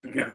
Yeah.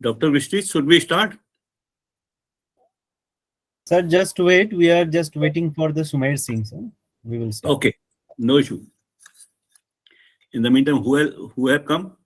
Dr. Vishti, should we start? Sir, just wait. We are just waiting for the Sumair Singh, sir. We will start. Okay, no issue. In the meantime, who have come?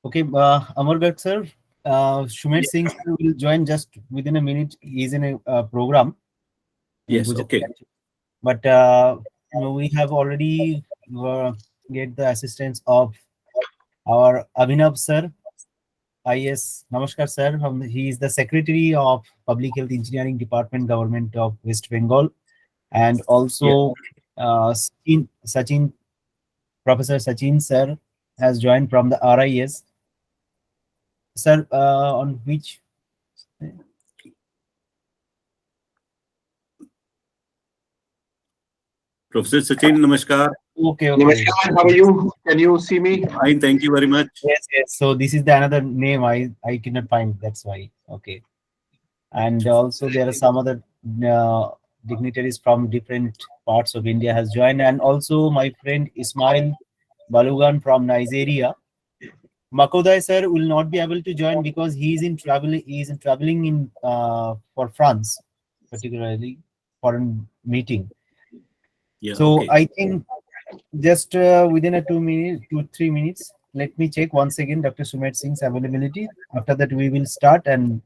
Okay, Amargat sir, Shumer Singh sir will join just within a minute. He is in a program in Yes, Gujarat, okay. but we have already get the assistance of our Abhinav sir. Yes, Namaskar sir. He is the Secretary of Public Health Engineering Department, Government of West Bengal, and Yeah. also Sachin, Professor Sachin sir has joined from the RIS. Sir, on which? Professor Sachin, namaskar. Okay, okay. Namaskar, how are you? Can you see me? Fine, thank you very much. Yes, yes. So this is the another name I cannot find. That's why. Okay. And also there are some other uh, dignitaries from different parts of India has joined, and also my friend Ismail Balugan from Nigeria. Makodai sir will not be able to join because he is in travel. He is in traveling in for France, particularly for a meeting. Yeah, So okay. I think just within a 2 minutes, 2 3 minutes, let me check once again Dr. Sumet Singh's availability. After that, we will start, and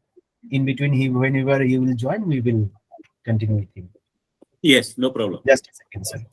in between, whenever he will join, we will continue with him. Yes, no problem. Just a second, sir.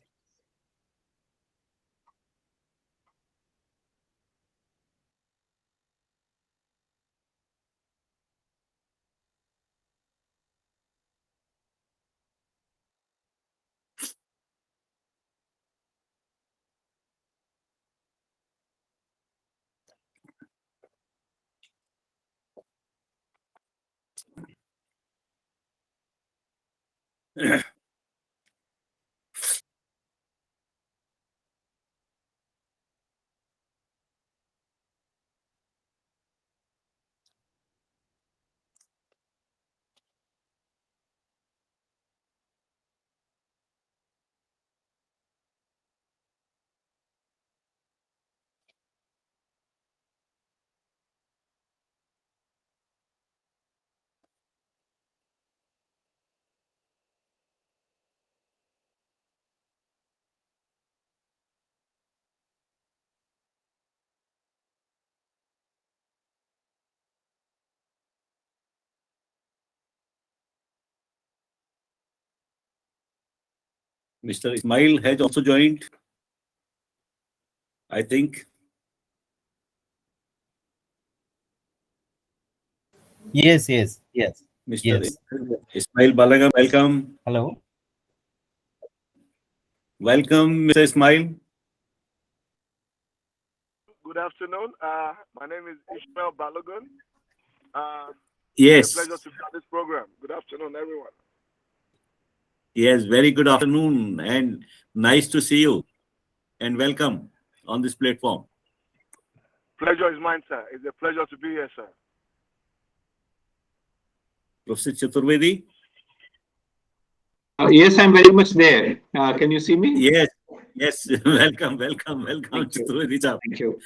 Mr. Ismail has also joined, I think. Yes, yes, yes, Mr. yes. Ismail Balagam, welcome. Hello. Welcome, Mr. Ismail. Good afternoon. My name is Ishmael Balogun. It's a Yes, pleasure to be on this program. Good afternoon, everyone. yes, very good afternoon and nice to see you and welcome on this platform. Pleasure is mine, sir. It's a pleasure to be here, sir. Professor Chaturvedi? Yes, I'm very much there. Can you see me? Yes, yes, welcome, Thank you. Chaturvedi sir. Thank you.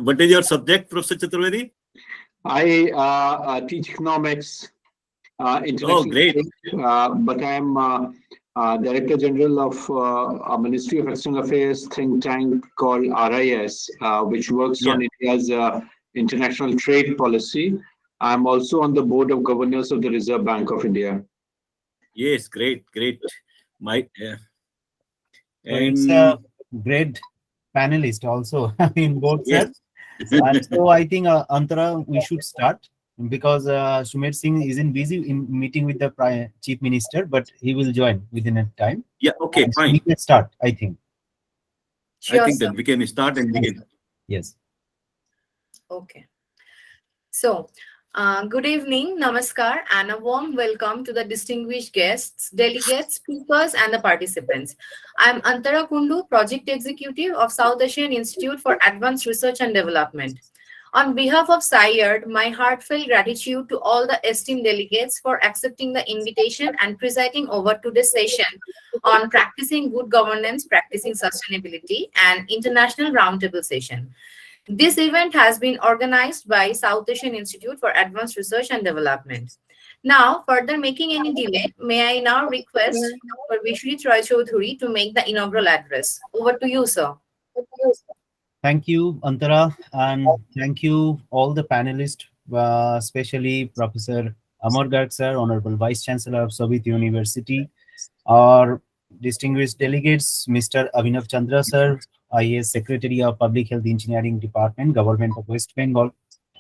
What is your subject, Professor Chaturvedi? I teach economics, Oh, international great. trade, but I'm Director General of a Ministry of External Affairs think tank called RIS, which works Yeah, on India's international trade policy. I'm also on the board of governors of the Reserve Bank of India. yes, great. My So it's a and great panelist also in both, yes, sir. And so I think Antara, we should start because Sumer Singh isn't busy in meeting with the Chief Minister, but he will join within a time. yeah, okay, And so we fine. can start, I think. I Sure, think sir. that we can start and Yes. begin. Yes. Okay. So, good evening, namaskar, and a warm welcome to the distinguished guests, delegates, speakers, and the participants. I'm Antara Kundu, Project Executive of South Asian Institute for Advanced Research and Development. On behalf of SAIARD, my heartfelt gratitude to all the esteemed delegates for accepting the invitation and presiding over today's session on practicing good governance, practicing sustainability, and international roundtable session. This event has been organized by South Asian Institute for Advanced Research and Development. Now, further making any delay, may I now request Dr. Vishri Troy Chaudhuri to make the inaugural address. Over to you, sir. Thank you, Antara, and thank you all the panelists, especially Professor Amar Garg sir, Honorable Vice Chancellor of Soviet University, our distinguished delegates, Mr. Abhinav Chandra sir, IAS Secretary of Public Health Engineering Department, Government of West Bengal.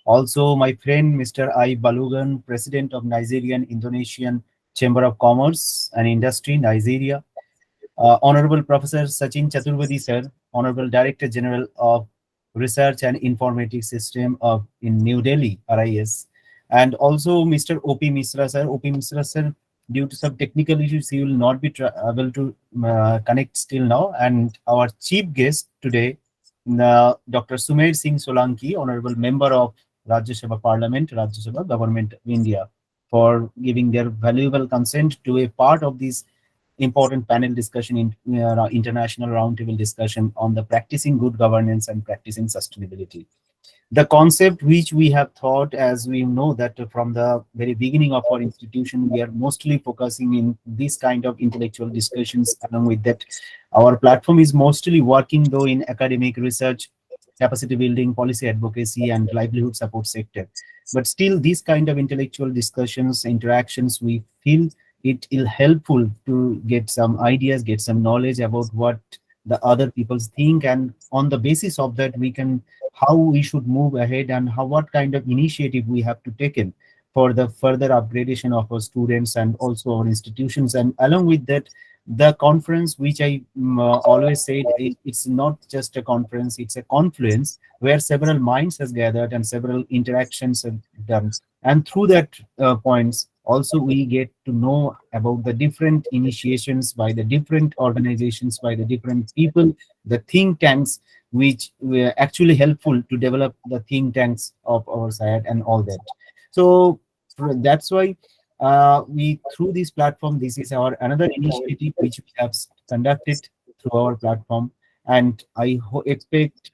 Also, my friend Mr. I. Balugan, President of Nigerian Indonesian Chamber of Commerce and Industry, Nigeria. Honorable Professor Sachin Chaturvedi sir, Honorable Director General of Research and Informatics System of in New Delhi, RIS, and also Mr. O.P. Misra sir. O.P. Misra sir, due to some technical issues, he will not be able to connect still now. And our chief guest today, Dr. Sumer Singh Solanki, Honorable Member of Rajya Sabha Parliament, Rajya Sabha Government of India, for giving their valuable consent to a part of this important panel discussion in international roundtable discussion on the practicing good governance and practicing sustainability. The concept which we have thought, as we know that from the very beginning of our institution, we are mostly focusing in this kind of intellectual discussions. Along with that, our platform is mostly working though in academic research, capacity building, policy advocacy, and livelihood support sector. But still, these kind of intellectual discussions, interactions, we feel it is helpful to get some ideas, get some knowledge about what the other people think, and on the basis of that, we can how we should move ahead and how what kind of initiative we have to take in for the further upgradation of our students and also our institutions. And along with that, the conference, which I always said, it's not just a conference, it's a confluence where several minds has gathered and several interactions have done. And through that points, also we get to know about the different initiations by the different organizations, by the different people, the think tanks, which were actually helpful to develop the think tanks of our side and all that. So that's why we through this platform, this is our another initiative which we have conducted through our platform, and I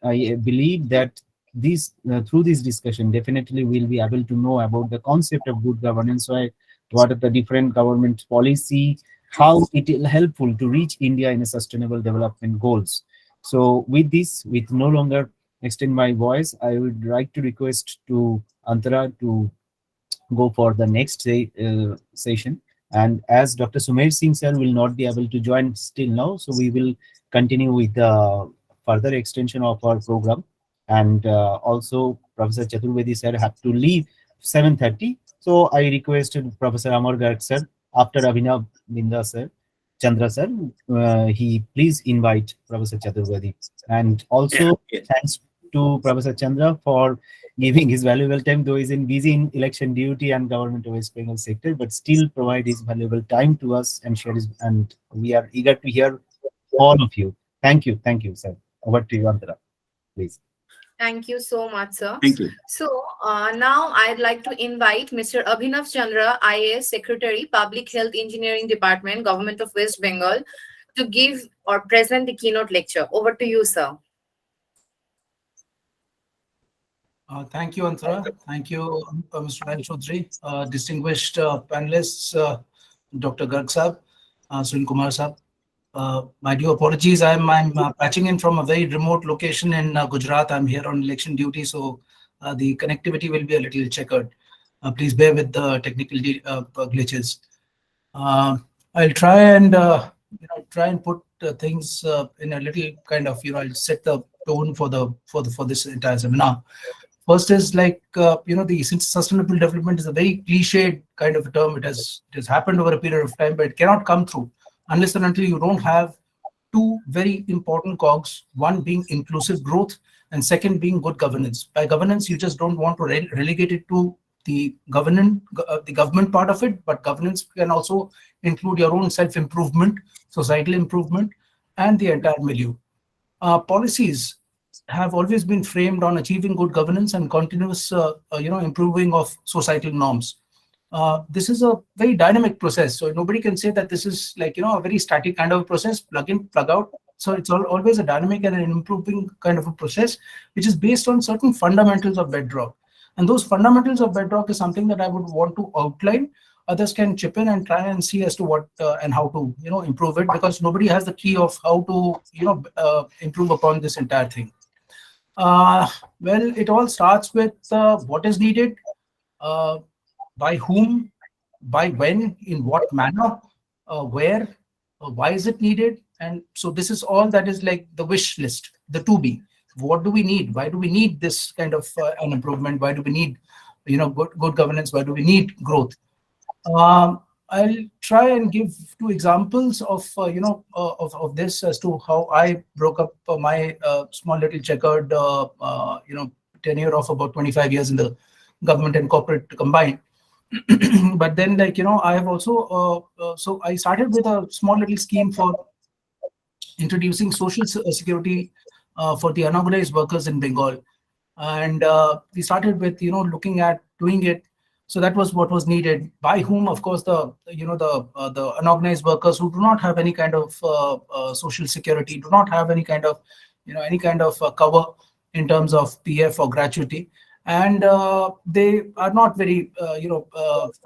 believe that this through this discussion definitely we'll be able to know about the concept of good governance, why what are the different government policy, how it is helpful to reach India in a sustainable development goals. So with this, with no longer extend my voice, I would like to request to Antara to go for the next session. And as Dr. Sumer Singh sir will not be able to join still now, so we will continue with the further extension of our program. And also Professor Chaturvedi sir have to leave 7:30. So I requested Professor Amar Garg sir, after Abhinav Binda sir, Chandra sir, he please invite Professor Chaturvedi. And also Yes. thanks to Professor Chandra for giving his valuable time, though he's in busy in election duty and government of West Bengal sector, but still provide his valuable time to us and share his, and we are eager to hear all of you. Thank you, sir. Over to you, Antara, please. Thank you so much, sir. Thank you. So now I'd like to invite Mr. Abhinav Chandra, IAS Secretary, Public Health Engineering Department, Government of West Bengal, to give or present the keynote lecture. Over to you, sir. Thank you, Antara. Thank you, Mr. Val Chaudhary, distinguished panelists, Dr. Garg Saab, Sunil Kumar Saab. My due apologies. I'm patching in from a very remote location in Gujarat. I'm here on election duty, so the connectivity will be a little checkered. Please bear with the technical glitches. I'll try and put things in a little kind of I'll set the tone for this entire seminar. First is the sustainable development is a very cliched kind of a term. It has happened over a period of time, but it cannot come through unless and until you don't have two very important cogs, one being inclusive growth and second being good governance. By governance, you just don't want to relegate it to the government part of it, but governance can also include your own self-improvement, societal improvement, and the entire milieu. Policies have always been framed on achieving good governance and continuous improving of societal norms. This is a very dynamic process, so nobody can say that this is a very static kind of process, plug in, plug out. So it's always a dynamic and an improving kind of a process, which is based on certain fundamentals of bedrock. And those fundamentals of bedrock is something that I would want to outline. Others can chip in and try and see as to what and how to improve it, because nobody has the key of how to improve upon this entire thing. Uh, well, it all starts with what is needed, uh, by whom, by when, in what manner, where, why is it needed. And so this is all that is like the wish list, the to be. What do we need? Why do we need this kind of an improvement? Why do we need, good governance? Why do we need growth? I'll try and give two examples of of this as to how I broke up my small little checkered tenure of about 25 years in the government and corporate combined. But then, I have also so I started with a small little scheme for introducing social security for the unorganized workers in Bengal, and we started with looking at doing it. So that was what was needed. By whom? Of course, the unorganized workers who do not have any kind of social security, do not have any kind of cover in terms of PF or gratuity, and they are not very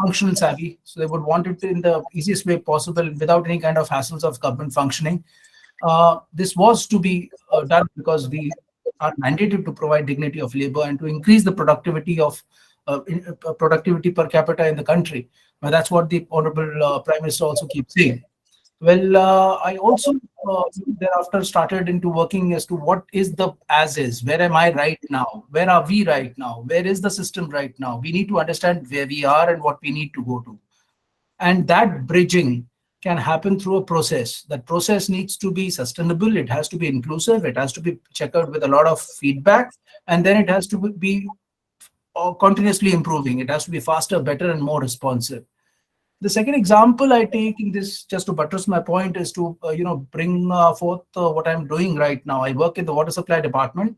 functional savvy. So they would want it in the easiest way possible without any kind of hassles of government functioning. This was to be done because we are mandated to provide dignity of labor and to increase the productivity of productivity per capita in the country. Well, that's what the Honorable Prime Minister also keeps saying. Well, I also thereafter started into working as to what is the as is. Where am I right now? Where are we right now? Where is the system right now? We need to understand where we are and what we need to go to. And that bridging can happen through a process. That process needs to be sustainable. It has to be inclusive. It has to be checked out with a lot of feedback. And then it has to be continuously improving. It has to be faster, better, and more responsive. The second example I take in this, just to buttress my point, is to bring forth what I'm doing right now. I work in the water supply department,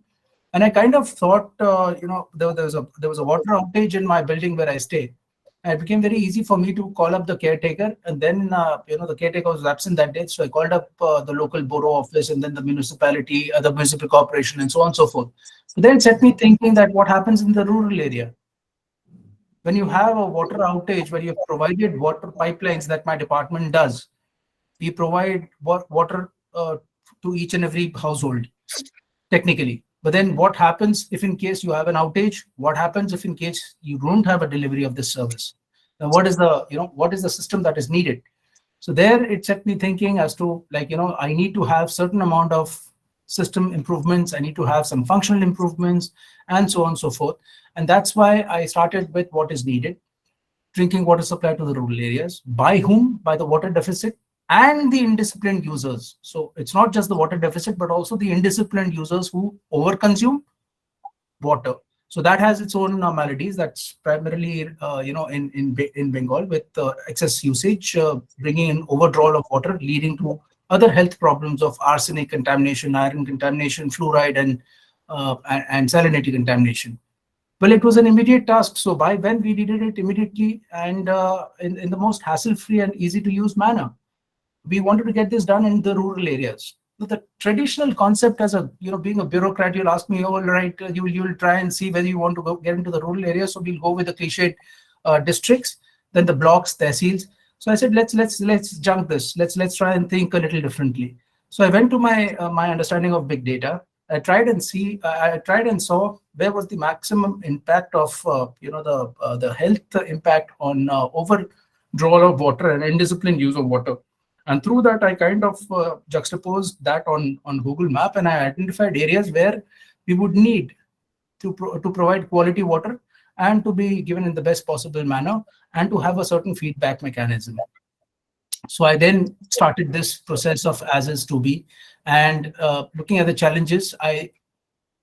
and I kind of thought there was a water outage in my building where I stay. And it became very easy for me to call up the caretaker, and then the caretaker was absent that day, so I called up the local borough office and then the municipality, the municipal corporation, and so on and so forth. So then it set me thinking that what happens in the rural area when you have a water outage, where you've provided water pipelines that my department does. We provide water to each and every household, technically. But then what happens if in case you have an outage? What happens if in case you don't have a delivery of this service? Then what is the system that is needed? So there it set me thinking as to I need to have certain amount of system improvements. I need to have some functional improvements and so on and so forth. And that's why I started with what is needed. Drinking water supply to the rural areas. By whom? By the water deficit and the indisciplined users. So it's not just the water deficit, but also the indisciplined users who overconsume water. So that has its own maladies. That's primarily, in Bengal, with excess usage, bringing in overdrawal of water, leading to other health problems of arsenic contamination, iron contamination, fluoride, and salinity contamination. Well, it was an immediate task. So by when we did it immediately and in the most hassle-free and easy-to-use manner. We wanted to get this done in the rural areas. The traditional concept, as being a bureaucrat, you'll ask me, all right, you'll try and see whether you want to get into the rural areas. So we'll go with the cliched districts, then the blocks, tehsils. So I said, let's junk this. Let's try and think a little differently. So I went to my understanding of big data. I tried and saw where was the maximum impact of the health impact on overdrawal of water and indisciplined use of water. And through that, I kind of juxtaposed that on Google Map, and I identified areas where we would need to provide quality water and to be given in the best possible manner and to have a certain feedback mechanism. So I then started this process of as is to be, and looking at the challenges, I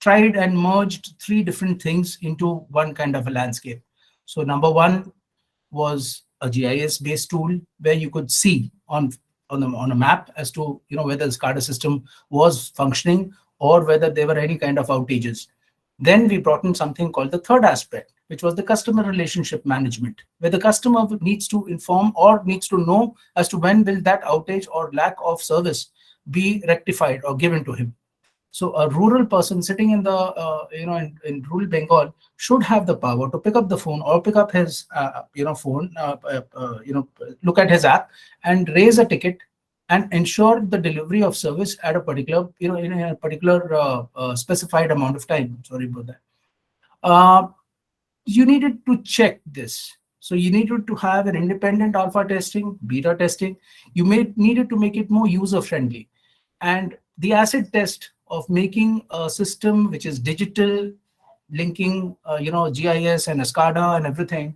tried and merged three different things into one kind of a landscape. So number one was a GIS-based tool where you could see on a map as to whether the SCADA system was functioning or whether there were any kind of outages. Then we brought in something called the third aspect, which was the customer relationship management, where the customer needs to inform or needs to know as to when will that outage or lack of service be rectified or given to him. So a rural person sitting in the in rural Bengal should have the power to pick up the phone or pick up his phone, look at his app and raise a ticket and ensure the delivery of service at a particular, in a particular specified amount of time. Sorry about that. You needed to check this. So you needed to have an independent alpha testing, beta testing. You needed to make it more user friendly. And the acid test of making a system which is digital, linking GIS and SCADA and everything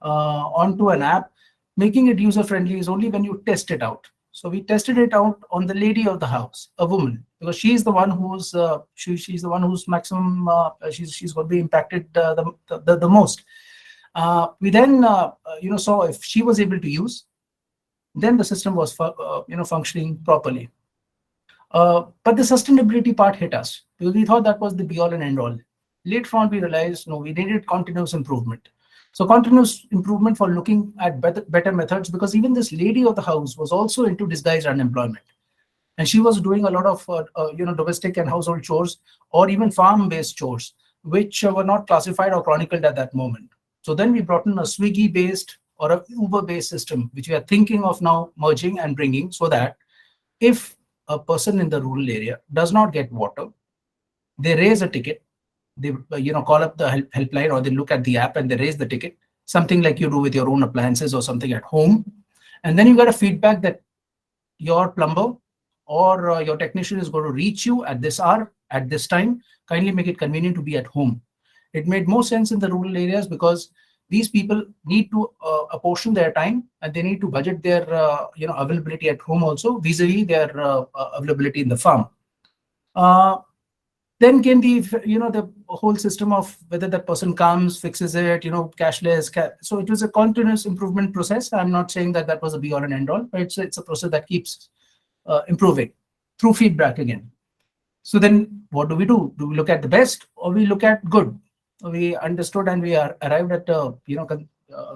onto an app, making it user friendly is only when you test it out. So we tested it out on the lady of the house, a woman, because she's the one who's she's the one who's maximum she's going to be impacted the most. We then saw if she was able to use, then the system was functioning properly. But the sustainability part hit us because we thought that was the be all and end all. Later on, we realized no, we needed continuous improvement. So continuous improvement for looking at better methods, because even this lady of the house was also into disguised unemployment, and she was doing a lot of domestic and household chores, or even farm-based chores, which were not classified or chronicled at that moment. So then we brought in a Swiggy-based or a Uber-based system, which we are thinking of now merging and bringing, so that if a person in the rural area does not get water, they raise a ticket. They call up the helpline, or they look at the app and they raise the ticket, something like you do with your own appliances or something at home. And then you get a feedback that your plumber or your technician is going to reach you at this hour, at this time. Kindly make it convenient to be at home. It made more sense in the rural areas because these people need to apportion their time, and they need to budget their availability at home also vis-a-vis their availability in the farm. Then came the whole system of whether that person comes, fixes it, cashless. So it was a continuous improvement process. I'm not saying that that was a be all and end all, but it's a process that keeps improving through feedback again. So then what do? Do we look at the best, or we look at good? We understood and we arrived at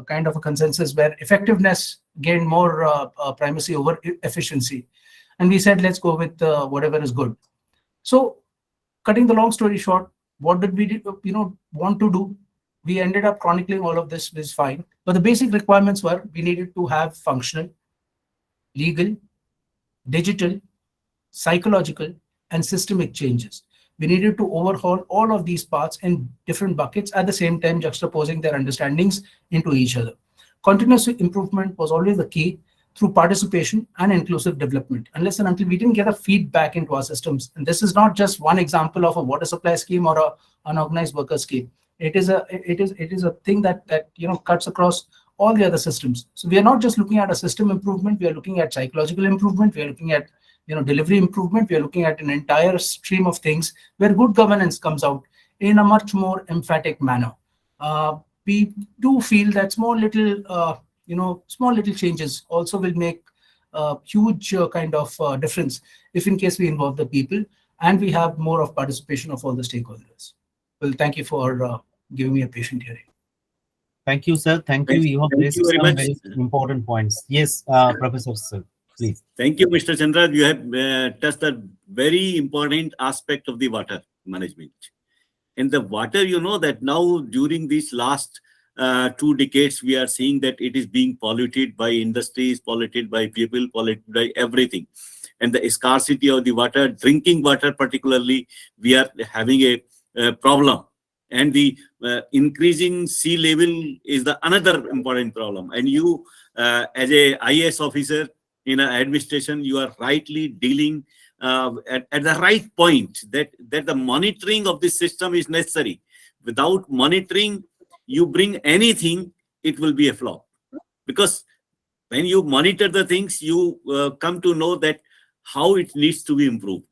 kind of a consensus where effectiveness gained more primacy over efficiency, and we said let's go with whatever is good. So cutting the long story short, what did we want to do? We ended up chronicling all of this is fine, but the basic requirements were we needed to have functional, legal, digital, psychological, and systemic changes. We needed to overhaul all of these parts in different buckets at the same time, juxtaposing their understandings into each other. Continuous improvement was always the key through participation and inclusive development, unless and until we didn't get a feedback into our systems. And this is not just one example of a water supply scheme or a unorganized worker scheme. It is a thing that cuts across all the other systems. So we are not just looking at a system improvement, we are looking at psychological improvement, we are looking at delivery improvement, we are looking at an entire stream of things where good governance comes out in a much more emphatic manner. We do feel that small little changes also will make a huge kind of difference if in case we involve the people and we have more of participation of all the stakeholders. Well, thank you for giving me a patient hearing. Thank you, sir. Thank you. You have raised some very important points. Yes, Professor, sir, please. Thank you, Mr. Chandra. You have touched a very important aspect of the water management. And the water, that now during these last 2 decades, we are seeing that it is being polluted by industries, polluted by people, polluted by everything. And the scarcity of the water, drinking water particularly, we are having a problem. And the increasing sea level is the another important problem. And you, as a IAS officer in an administration, you are rightly dealing at the right point that the monitoring of this system is necessary. Without monitoring, you bring anything, it will be a flop. Because when you monitor the things, you come to know that how it needs to be improved,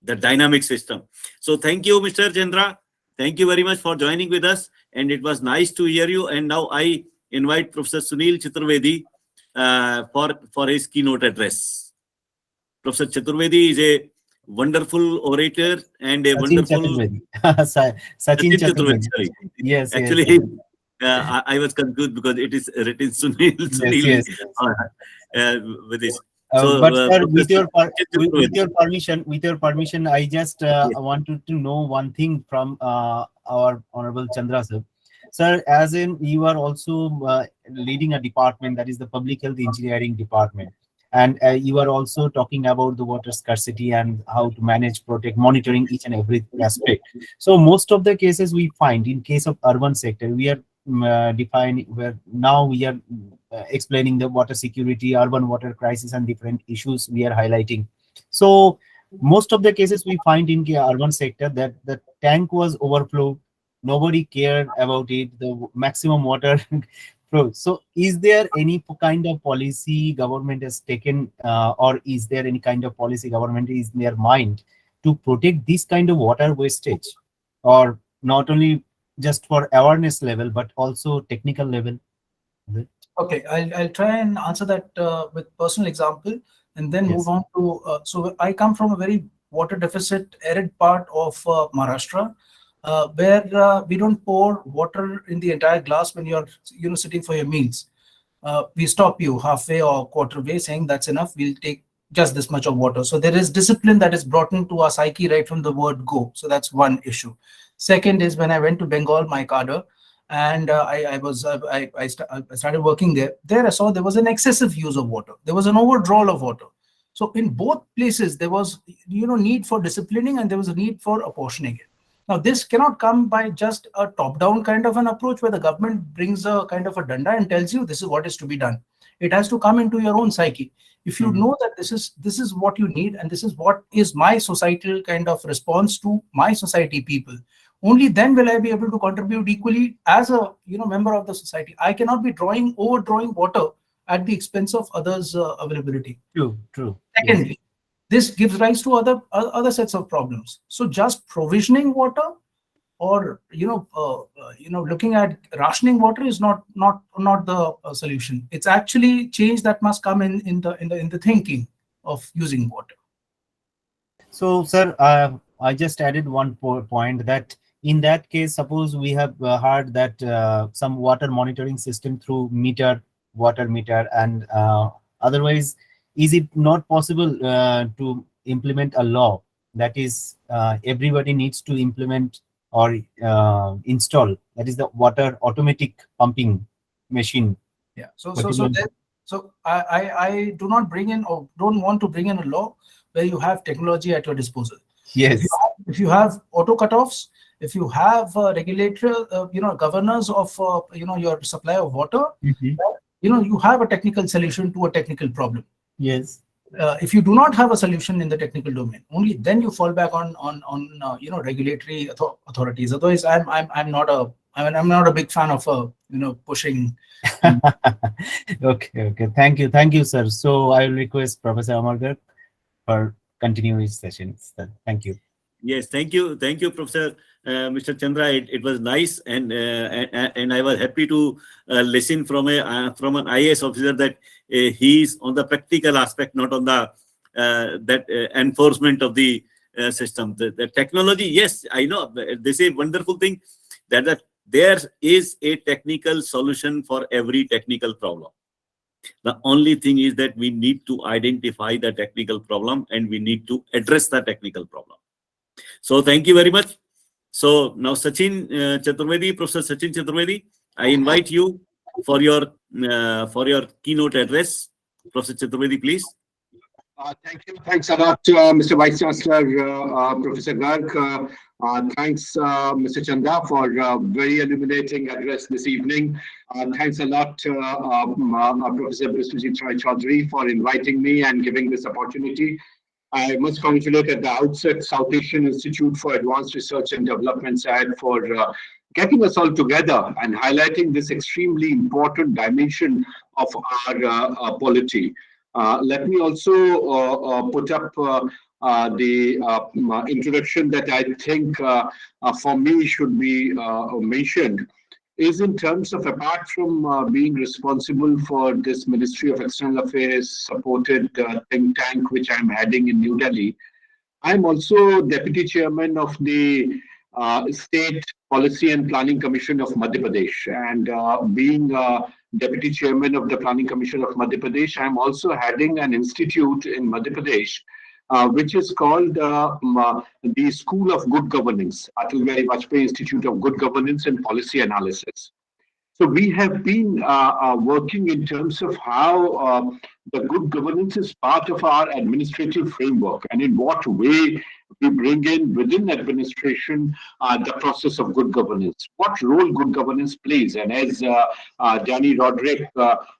the dynamic system. So thank you, Mr. Chandra. Thank you very much for joining with us. And it was nice to hear you. And now I invite Professor Sunil Chaturvedi for his keynote address. Professor Chaturvedi is a wonderful orator and a wonderful... Sachin Chaturvedi. Sorry. Yes, actually, yes. I was confused because it is written Sunil yes. With this. So, but sir, with your permission, I just wanted to know one thing from our Honorable Chandra sir. Sir, as in you are also leading a department that is the Public Health Engineering Department. And you are also talking about the water scarcity and how to manage, protect, monitoring each and every aspect. So most of the cases we find in case of urban sector, we are defining where now we are explaining the water security, urban water crisis, and different issues we are highlighting. So most of the cases we find in the urban sector that the tank was overflowed, nobody cared about it, the maximum water flow. So is there any kind of policy government has taken, or is there any kind of policy government is in their mind to protect this kind of water wastage, or not only just for awareness level but also technical level? Okay, I'll try and answer that with personal example, and then Yes. move on to. So I come from a very water deficit arid part of Maharashtra, where we don't pour water in the entire glass when you're sitting for your meals. We stop you halfway or quarter way, saying that's enough. We'll take just this much of water. So there is discipline that is brought into our psyche right from the word go. So that's one issue. Second is when I went to Bengal, my cadre, and I started working there. There I saw there was an excessive use of water. There was an overdrawal of water. So in both places there was need for disciplining, and there was a need for apportioning it. Now this cannot come by just a top-down kind of an approach where the government brings a kind of a danda and tells you this is what is to be done. It has to come into your own psyche. If you know that this is what you need, and this is what is my societal kind of response to my society people, only then will I be able to contribute equally as a member of the society. I cannot be overdrawing water at the expense of others' availability. True. Secondly, this gives rise to other sets of problems. So just provisioning water, or looking at rationing water is not the solution. It's actually change that must come in the thinking of using water. So, sir, I just added one point that in that case, suppose we have heard that some water monitoring system through water meter, and otherwise, is it not possible to implement a law that is everybody needs to implement or install, that is the water automatic pumping machine? Yeah. So I do not bring in, or don't want to bring in, a law where you have technology at your disposal. Yes. If you have auto cutoffs, if you have regulatory, governors of your supply of water, you have a technical solution to a technical problem. Yes. If you do not have a solution in the technical domain, only then you fall back on regulatory authorities. Otherwise, I'm not a big fan of pushing. Okay. Thank you, sir. So I will request Professor Amargarg for continuing his sessions. Thank you. Yes, thank you, Professor Mr. Chandra. It was nice, and I was happy to listen from an IAS officer that he's on the practical aspect, not on the enforcement of the system. The technology, yes, I know. They say wonderful thing that there is a technical solution for every technical problem. The only thing is that we need to identify the technical problem, and we need to address the technical problem. So thank you very much. So now Sachin Chaturvedi, Professor Sachin Chaturvedi, I invite you for your keynote address. Professor Chaturvedi, please. Thank you. Thanks a lot, Mr. Vice Chancellor, Professor Garg. Thanks, Mr. Chanda, for a very illuminating address this evening. Thanks a lot, Professor Biswajit Roy Chaudhary, for inviting me and giving this opportunity. I must congratulate at the outset South Asian Institute for Advanced Research and Development, SAIARD, for getting us all together and highlighting this extremely important dimension of our polity. Let me also put up the introduction that I think for me should be mentioned, is in terms of, apart from being responsible for this Ministry of External Affairs supported think tank which I'm heading in New Delhi, I'm also Deputy Chairman of the State Policy and Planning Commission of Madhya Pradesh. And being Deputy Chairman of the Planning Commission of Madhya Pradesh, I'm also heading an institute in Madhya Pradesh, which is called the School of Good Governance, Atal Bihari Vajpayee Institute of Good Governance and Policy Analysis. So we have been working in terms of how the good governance is part of our administrative framework, and in what way we bring in within administration the process of good governance, what role good governance plays. And as Danny Roderick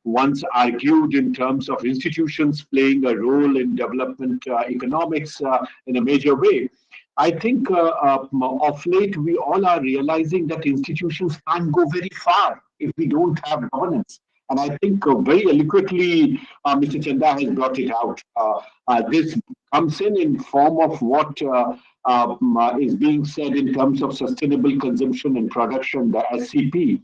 once argued in terms of institutions playing a role in development economics in a major way, I think of late we all are realizing that institutions can't go very far if we don't have governance. And I think very eloquently, Mr. Chanda has brought it out. This comes in form of what is being said in terms of sustainable consumption and production, the SCP,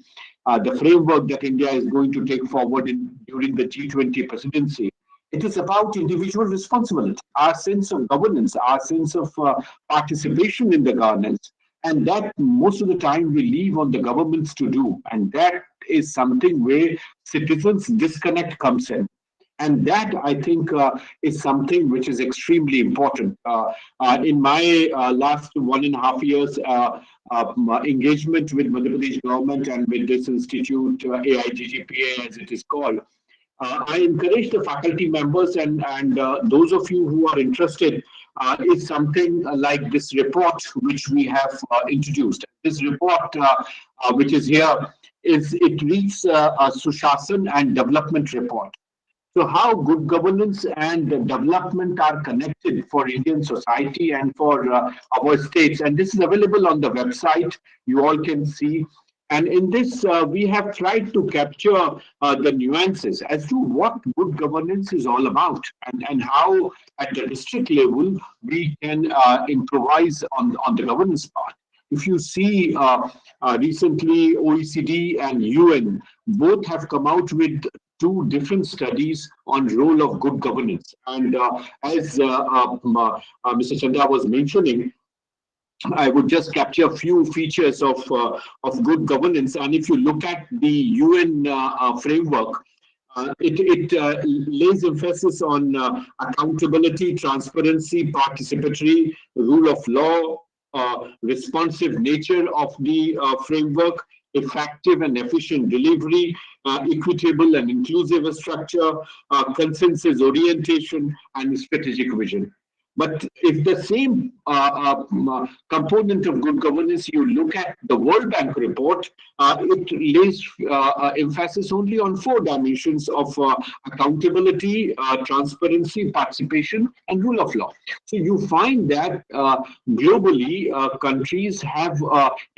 the framework that India is going to take forward during the G20 presidency. It is about individual responsibility, our sense of governance, our sense of participation in the governance. And that most of the time we leave on the governments to do. And that is something where citizens' disconnect comes in. And that, I think, is something which is extremely important. In my last 1.5 years engagement with Madhya Pradesh government and with this institute, AIGGPA as it is called, I encourage the faculty members and those of you who are interested, is something like this report which we have introduced. This report, which is here, it reads a Sushasan and Development Report. So how good governance and development are connected for Indian society and for our states. And this is available on the website. You all can see. And in this, we have tried to capture the nuances as to what good governance is all about, and how at the district level we can improvise on the governance part. If you see recently OECD and UN both have come out with two different studies on role of good governance. And as Mr. Chanda was mentioning, I would just capture a few features of good governance. And if you look at the UN framework, it lays emphasis on accountability, transparency, participatory, rule of law, responsive nature of the framework, effective and efficient delivery, equitable and inclusive structure, consensus orientation, and strategic vision. But if the same component of good governance, you look at the World Bank report, it lays emphasis only on 4 dimensions of accountability, transparency, participation, and rule of law. So you find that globally, countries have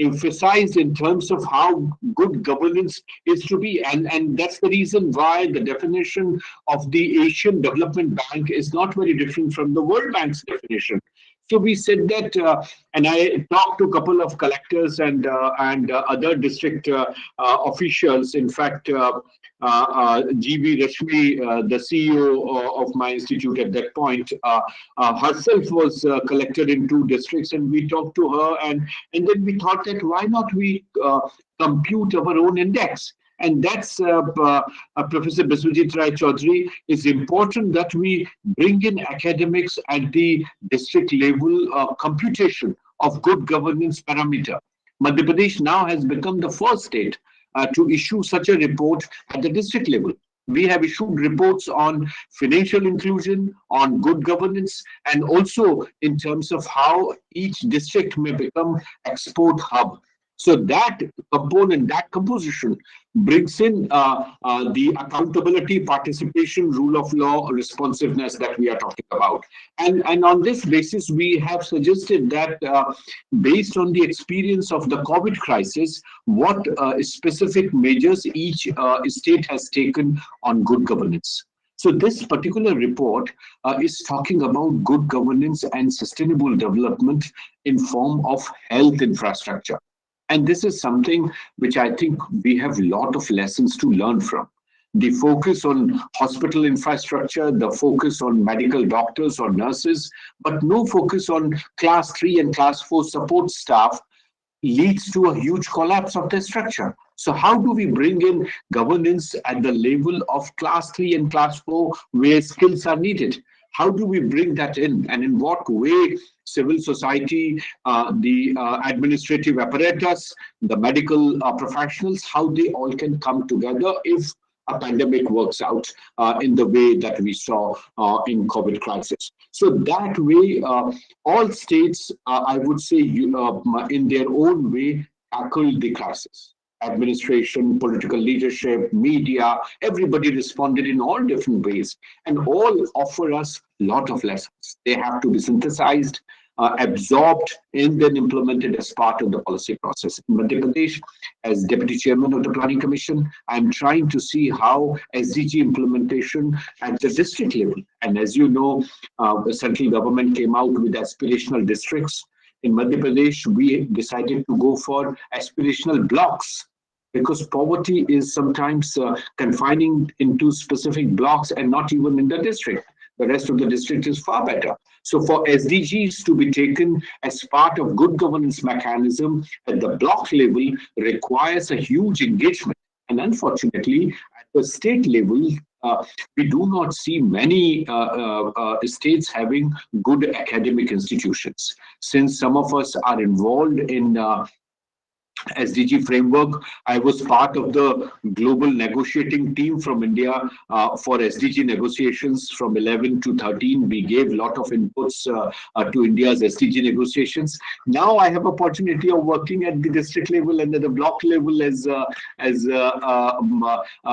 emphasized in terms of how good governance is to be. And that's the reason why the definition of the Asian Development Bank is not very different from the World Bank definition. So we said that, and I talked to a couple of collectors and other district officials. In fact, GB Rashmi, the CEO of my institute at that point, herself was collected in 2 districts, and we talked to her, and then we thought that why not we compute our own index. And that's Professor Biswajit Rai Chaudhary. It's important that we bring in academics at the district level computation of good governance parameter. Madhya Pradesh now has become the first state to issue such a report at the district level. We have issued reports on financial inclusion, on good governance, and also in terms of how each district may become export hub. So that component, that composition brings in the accountability, participation, rule of law, responsiveness that we are talking about. And on this basis, we have suggested that based on the experience of the COVID crisis, what specific measures each state has taken on good governance. So this particular report is talking about good governance and sustainable development in form of health infrastructure. And this is something which I think we have a lot of lessons to learn from. The focus on hospital infrastructure, the focus on medical doctors or nurses, but no focus on class 3 and class 4 support staff leads to a huge collapse of the structure. So how do we bring in governance at the level of class 3 and class 4 where skills are needed? How do we bring that in, and in what way civil society, the administrative apparatus, the medical professionals, how they all can come together if a pandemic works out in the way that we saw in COVID crisis. So that way, all states, I would say, in their own way, tackled the crisis. Administration, political leadership, media, everybody responded in all different ways, and all offer us a lot of lessons. They have to be synthesized, absorbed, and then implemented as part of the policy process. In Madhya Pradesh, as Deputy Chairman of the Planning Commission, I'm trying to see how SDG implementation at the district level. And as you know, the central government came out with aspirational districts. In Madhya Pradesh, we decided to go for aspirational blocks, because poverty is sometimes confining into specific blocks and not even in the district. The rest of the district is far better. So for SDGs to be taken as part of good governance mechanism at the block level requires a huge engagement. And unfortunately, at the state level, we do not see many states having good academic institutions. Since some of us are involved in SDG framework, I was part of the global negotiating team from India for SDG negotiations from 11 to 13. We gave a lot of inputs to India's SDG negotiations. Now I have opportunity of working at the district level and at the block level as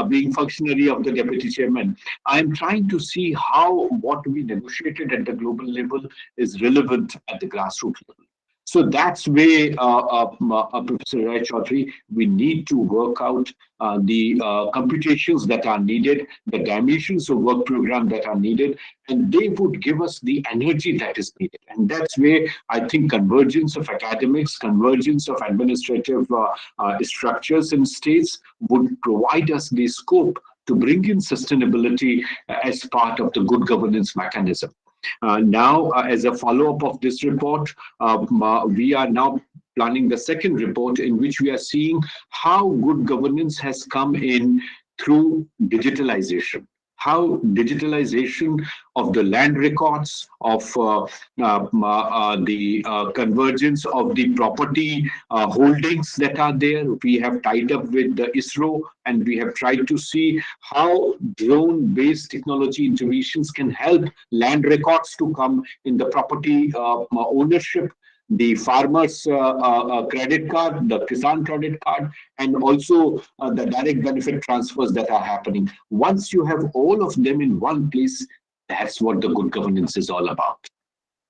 being functionary of the deputy chairman. I'm trying to see how what we negotiated at the global level is relevant at the grassroots level. So that's where, Professor Rai Chaudhary, we need to work out the computations that are needed, the dimensions of work program that are needed, and they would give us the energy that is needed. And that's where I think convergence of academics, convergence of administrative structures in states would provide us the scope to bring in sustainability as part of the good governance mechanism. Now, as a follow-up of this report, we are now planning the second report in which we are seeing how good governance has come in through digitalization. How digitalization of the land records, of the convergence of the property holdings that are there. We have tied up with the ISRO, and we have tried to see how drone-based technology interventions can help land records to come in the property ownership, the farmer's credit card, the Kisan credit card, and also the direct benefit transfers that are happening. Once you have all of them in one place, that's what the good governance is all about.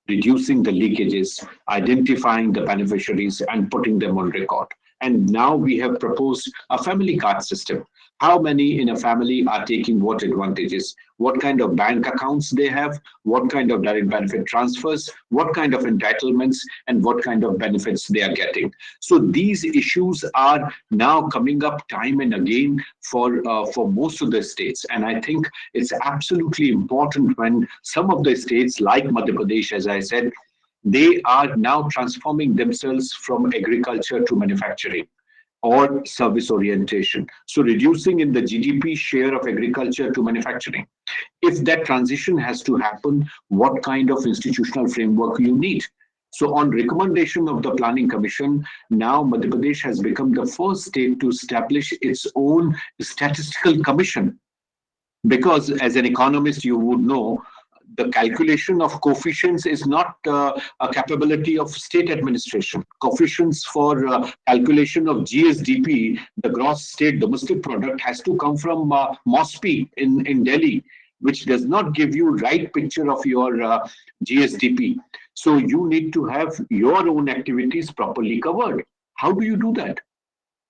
Reducing the leakages, identifying the beneficiaries, and putting them on record. And now we have proposed a family card system. How many in a family are taking what advantages? What kind of bank accounts they have? What kind of direct benefit transfers? What kind of entitlements? And what kind of benefits they are getting? So these issues are now coming up time and again for most of the states. And I think it's absolutely important when some of the states like Madhya Pradesh, as I said, they are now transforming themselves from agriculture to manufacturing or service orientation. So reducing in the GDP share of agriculture to manufacturing. If that transition has to happen, what kind of institutional framework you need? So on recommendation of the Planning Commission, now Madhya Pradesh has become the first state to establish its own statistical commission. Because as an economist, you would know, the calculation of coefficients is not a capability of state administration. Coefficients for calculation of GSDP, the gross state domestic product, has to come from MOSPI in Delhi, which does not give you right picture of your GSDP. So you need to have your own activities properly covered. How do you do that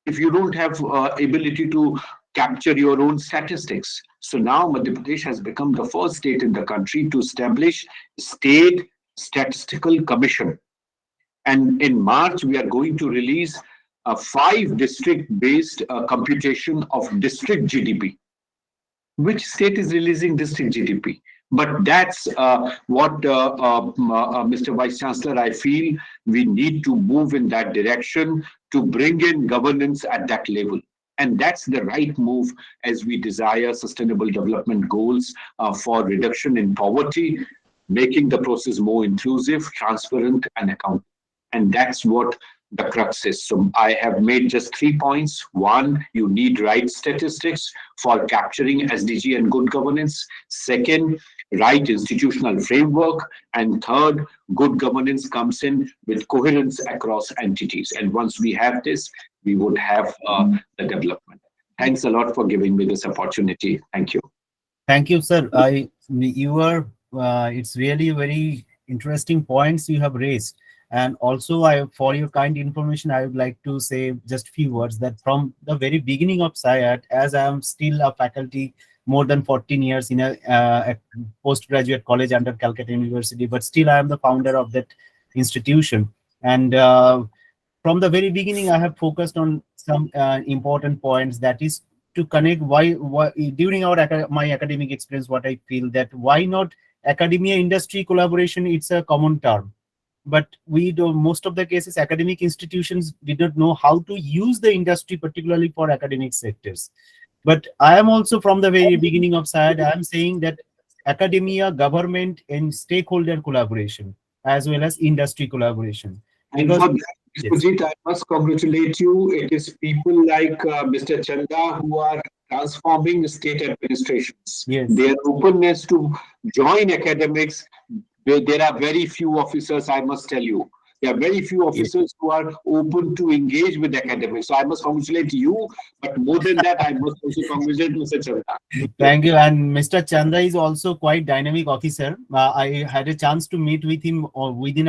if you don't have ability to capture your own statistics? So now Madhya Pradesh has become the first state in the country to establish State Statistical Commission. And in March, we are going to release a 5 district-based computation of district GDP. Which state is releasing district GDP? But that's what, Mr. Vice Chancellor, I feel we need to move in that direction to bring in governance at that level. And that's the right move as we desire sustainable development goals for reduction in poverty, making the process more inclusive, transparent, and accountable. And that's what the crux is. So I have made just 3 points. One, you need right statistics for capturing SDG and good governance. Second, right institutional framework. And third, good governance comes in with coherence across entities. And once we have this, we would have the development. Thanks a lot for giving me this opportunity. Thank you. Thank you, sir. You are, it's really very interesting points you have raised. And also, for your kind information, I would like to say just a few words that from the very beginning of SAIARD, as I am still a faculty more than 14 years in a postgraduate college under Calcutta University, but still I am the founder of that institution. And from the very beginning, I have focused on some important points, that is to connect why during my academic experience, what I feel that why not academia industry collaboration, it's a common term, but we do most of the cases academic institutions did not know how to use the industry, particularly for academic sectors. But I am also from the very beginning of SAIARD, I am saying that academia, government, and stakeholder collaboration as well as industry collaboration. And Because for that, Mr. Sujit, I must congratulate you. It is people like Mr. Chanda who are transforming state administrations. Yes. Their openness to join academics, there are very few officers, I must tell you. There are very few officers who are open to engage with academics. So I must congratulate you, but more than that, I must also congratulate Mr. Chanda. Thank you. And Mr. Chandra is also quite dynamic officer. I had a chance to meet with him within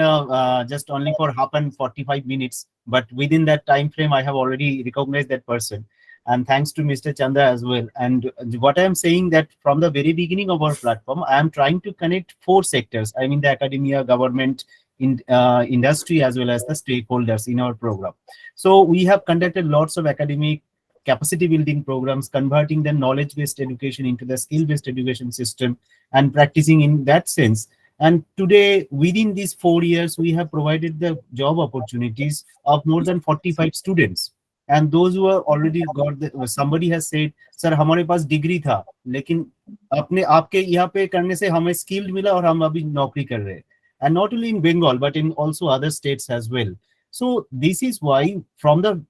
just only for half and 45 minutes. But within that time frame, I have already recognized that person. And thanks to Mr. Chandra as well. And what I am saying that from the very beginning of our platform, I am trying to connect 4 sectors. I mean the academia, government, industry, as well as the stakeholders in our program. So we have conducted lots of academic capacity building programs, converting the knowledge-based education into the skill-based education system and practicing in that sense. And today, within these 4 years, we have provided the job opportunities of more than 45 students. And those who are already got somebody has said, sir, हमारे पास degree था, लेकिन अपने आपके यहाँ पे करने से हमें स्किल मिला और हम अभी नौकरी कर रहे हैं. And not only in Bengal, but in also other states as well. So this is why from the,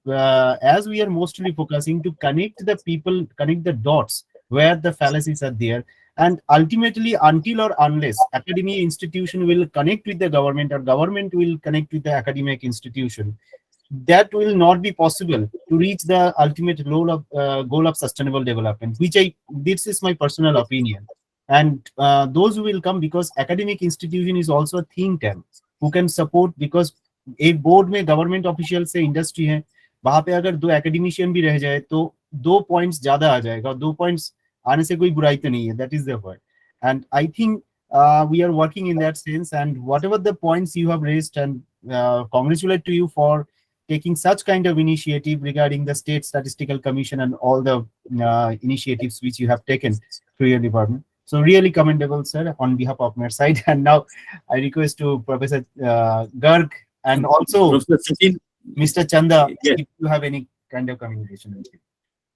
as we are mostly focusing to connect the people, connect the dots where the fallacies are there. And ultimately, until or unless academic institution will connect with the government or government will connect with the academic institution, that will not be possible to reach the ultimate goal of sustainable development, which this is my personal opinion. And those who will come, because academic institution is also a think tank who can support, because एक board में government official से industry है, वहां पे अगर 2 academician भी रह जाए तो 2 पॉइंट्स ज्यादा आ जाएगा. 2 पॉइंट्स आने से कोई बुराई तो नहीं है. That is the word. And I think we are working in that sense, and whatever the points you have raised, and congratulate to you for taking such kind of initiative regarding the State Statistical Commission and all the initiatives which you have taken through your department. So really commendable, sir, on behalf of my side. And now I request to Professor Garg and also Professor Sachin, Mr. Chanda, yes. if you have any kind of communication.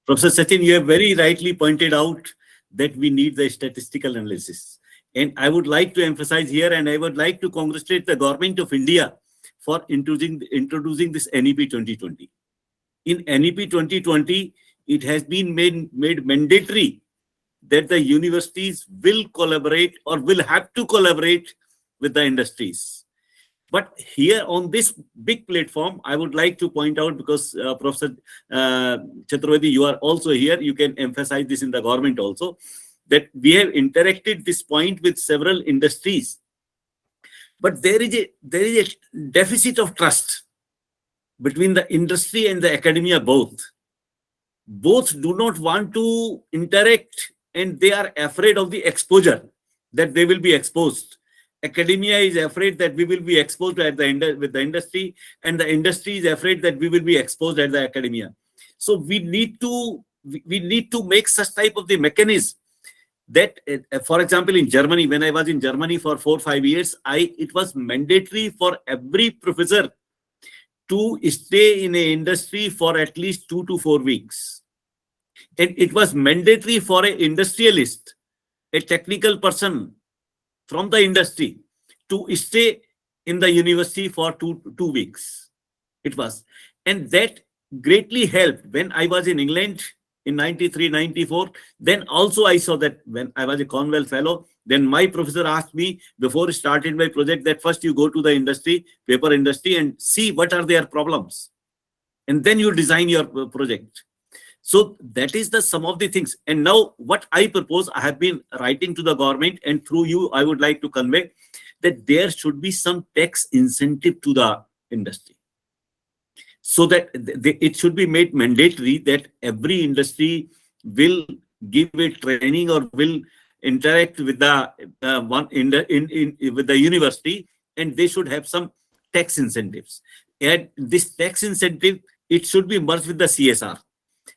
Professor Sachin, you have very rightly pointed out that we need the statistical analysis. And I would like to emphasize here, and I would like to congratulate the government of India for introducing this NEP 2020. In NEP 2020, it has been made mandatory that the universities will collaborate or will have to collaborate with the industries. But here on this big platform, I would like to point out, because Professor Chaturvedi, you are also here, you can emphasize this in the government also, that we have interacted this point with several industries. But there is a deficit of trust between the industry and the academia both. Both do not want to interact, and they are afraid of the exposure, that they will be exposed. Academia is afraid that we will be exposed with the industry, and the industry is afraid that we will be exposed at the academia. So we need to make such type of the mechanism that, for example, in Germany, when I was in Germany for 4 or 5 years, it was mandatory for every professor to stay in an industry for at least 2 to 4 weeks. And it was mandatory for an industrialist, a technical person from the industry, to stay in the university for two weeks. It was. And that greatly helped when I was in England in 93, 94. Then also I saw that when I was a Cornwall fellow, then my professor asked me before starting my project that first you go to the industry, paper industry, and see what are their problems. And then you design your project. So that is the some of the things. And now what I propose, I have been writing to the government, and through you, I would like to convey that there should be some tax incentive to the industry, so that it should be made mandatory that every industry will give a training or will interact with the with the university, and they should have some tax incentives. And this tax incentive, it should be merged with the CSR,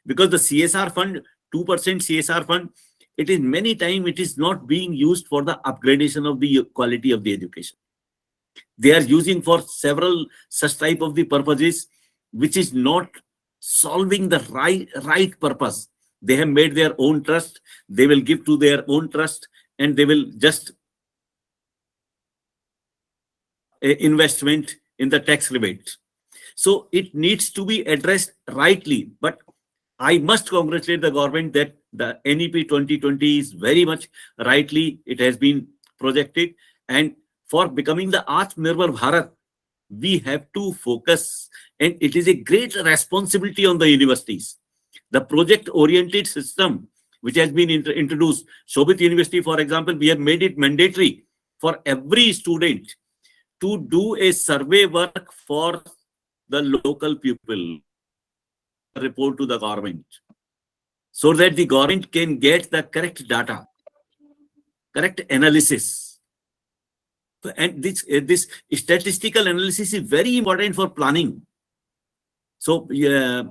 because the CSR fund, 2% CSR fund, it is many times it is not being used for the upgradation of the quality of the education. They are using for several such type of the purposes, which is not solving the right purpose. They have made their own trust. They will give to their own trust, and they will just investment in the tax rebate. So it needs to be addressed rightly. But I must congratulate the government that the NEP 2020 is very much rightly, it has been projected. And for becoming the Atmanirbhar Bharat, we have to focus, and it is a great responsibility on the universities. The project-oriented system, which has been introduced, Shobit University, for example, we have made it mandatory for every student to do a survey work for the local people, report to the government, so that the government can get the correct data, correct analysis. And this statistical analysis is very important for planning. So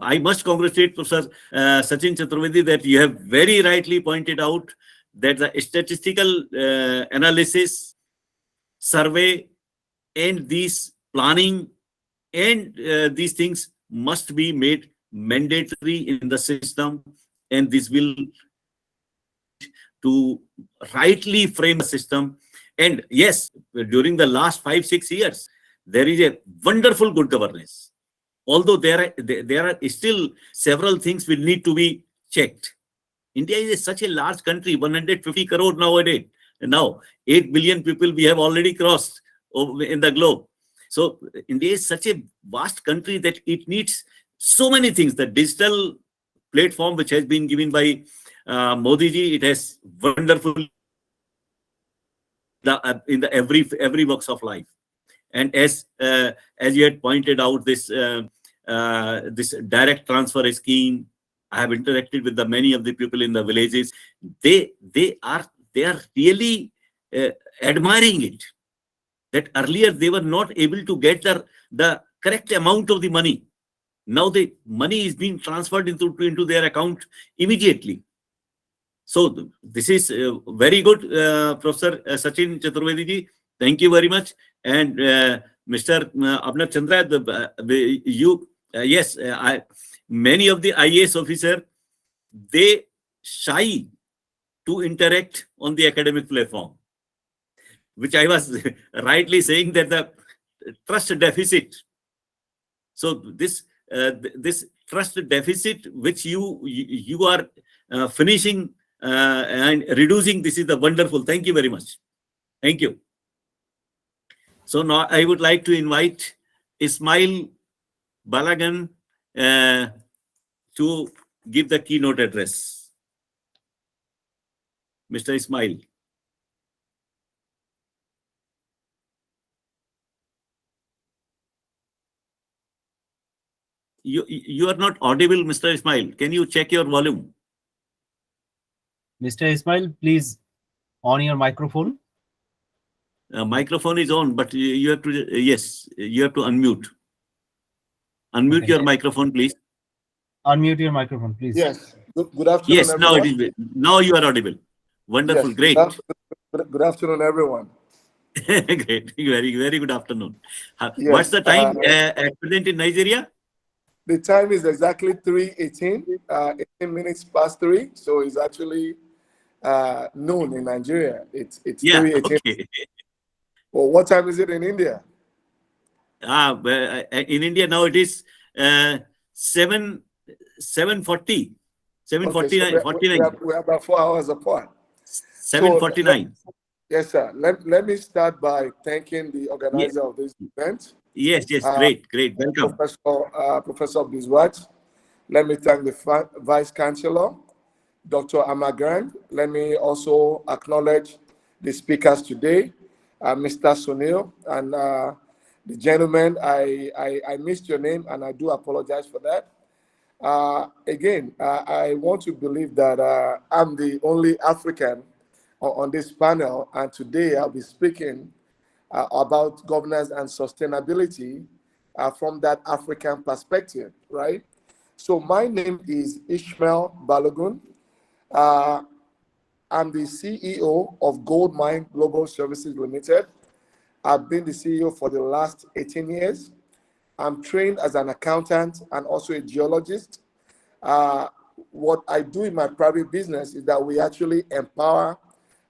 I must congratulate Professor Sachin Chaturvedi that you have very rightly pointed out that the statistical analysis, survey, and these planning and these things must be made mandatory in the system, and this will to rightly frame the system. And yes, during the last 5-6 years, there is a wonderful good governance. Although there are still several things will need to be checked. India is such a large country, 150 crore nowadays. Now, 8 billion people we have already crossed in the globe. So India is such a vast country that it needs so many things. The digital platform which has been given by Modi ji, it has wonderful in the every walks of life. And as you had pointed out, this this direct transfer scheme, I have interacted with many of the people in the villages. They are really admiring it. That earlier they were not able to get the correct amount of the money. Now the money is being transferred into their account immediately. So this is very good, Professor Sachin Chaturvedi ji. Thank you very much. And Mr. Abhinav Chandra, yes, many of the IAS officers, they shy to interact on the academic platform, which I was rightly saying that the trust deficit. So this trust deficit which you are finishing and reducing, this is the wonderful. Thank you very much. Thank you. So now I would like to invite Ismail Balagan to give the keynote address. Mr. Ismail. You are not audible, Mr. Ismail. Can you check your volume? Mr. Ismail, please on your microphone. Microphone is on, but you have to, yes, you have to unmute. Unmute your microphone, please. Unmute your microphone, please. Yes. Good afternoon, yes, everyone. now it is. Now you are audible. Wonderful, Yes, great. Good afternoon, everyone. Great, very good afternoon. Yes, What's the time at present in Nigeria? The time is exactly 3:18 18 minutes past 3, so it's actually noon in Nigeria. It's Yeah, 3:18. okay. Well, what time is it in India? In India now it is 7:40, Okay, so 49, we're about 4 hours apart. So 7:49. yes, sir. Let me start by thanking the organizer of this event, Yes, great. Welcome. Professor Biswat. Let me thank the Vice Chancellor, Dr. Amagrand. Let me also acknowledge the speakers today, Mr. Sunil, and the gentleman. I missed your name, and I do apologize for that. Again, I want to believe that I'm the only African on this panel, and today I'll be speaking about governance and sustainability from that African perspective, right? So my name is Ishmael Balogun. I'm the CEO of Gold Mine Global Services Limited. I've been the CEO for the last 18 years. I'm trained as an accountant and also a geologist. What I do in my private business is that we actually empower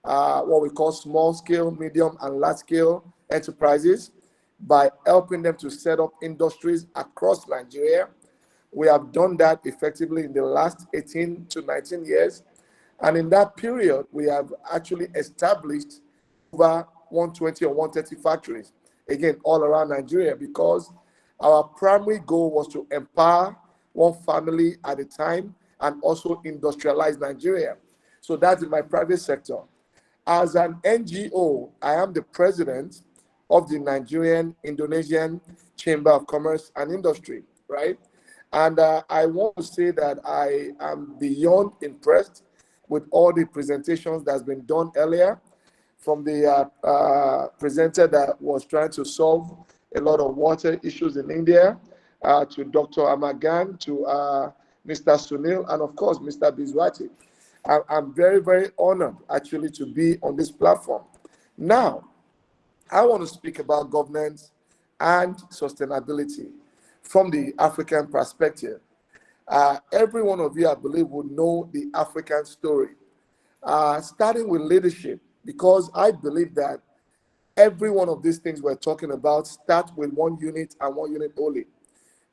what we call small scale, medium, and large scale enterprises by helping them to set up industries across Nigeria. We have done that effectively in the last 18 to 19 years. And in that period, we have actually established over 120 or 130 factories, again, all around Nigeria, because our primary goal was to empower one family at a time and also industrialize Nigeria. So that's in my private sector. As an NGO, I am the president of the Nigerian Indonesian Chamber of Commerce and Industry, right? And I want to say that I am beyond impressed with all the presentations that's been done earlier, from the presenter that was trying to solve a lot of water issues in India, to Dr. Amagan, to Mr. Sunil, and of course, Mr. Biswati. I'm very, very honored actually to be on this platform. Now, I want to speak about governance and sustainability from the African perspective. Every one of you, I believe, would know the African story, starting with leadership, because I believe that every one of these things we're talking about start with one unit and one unit only.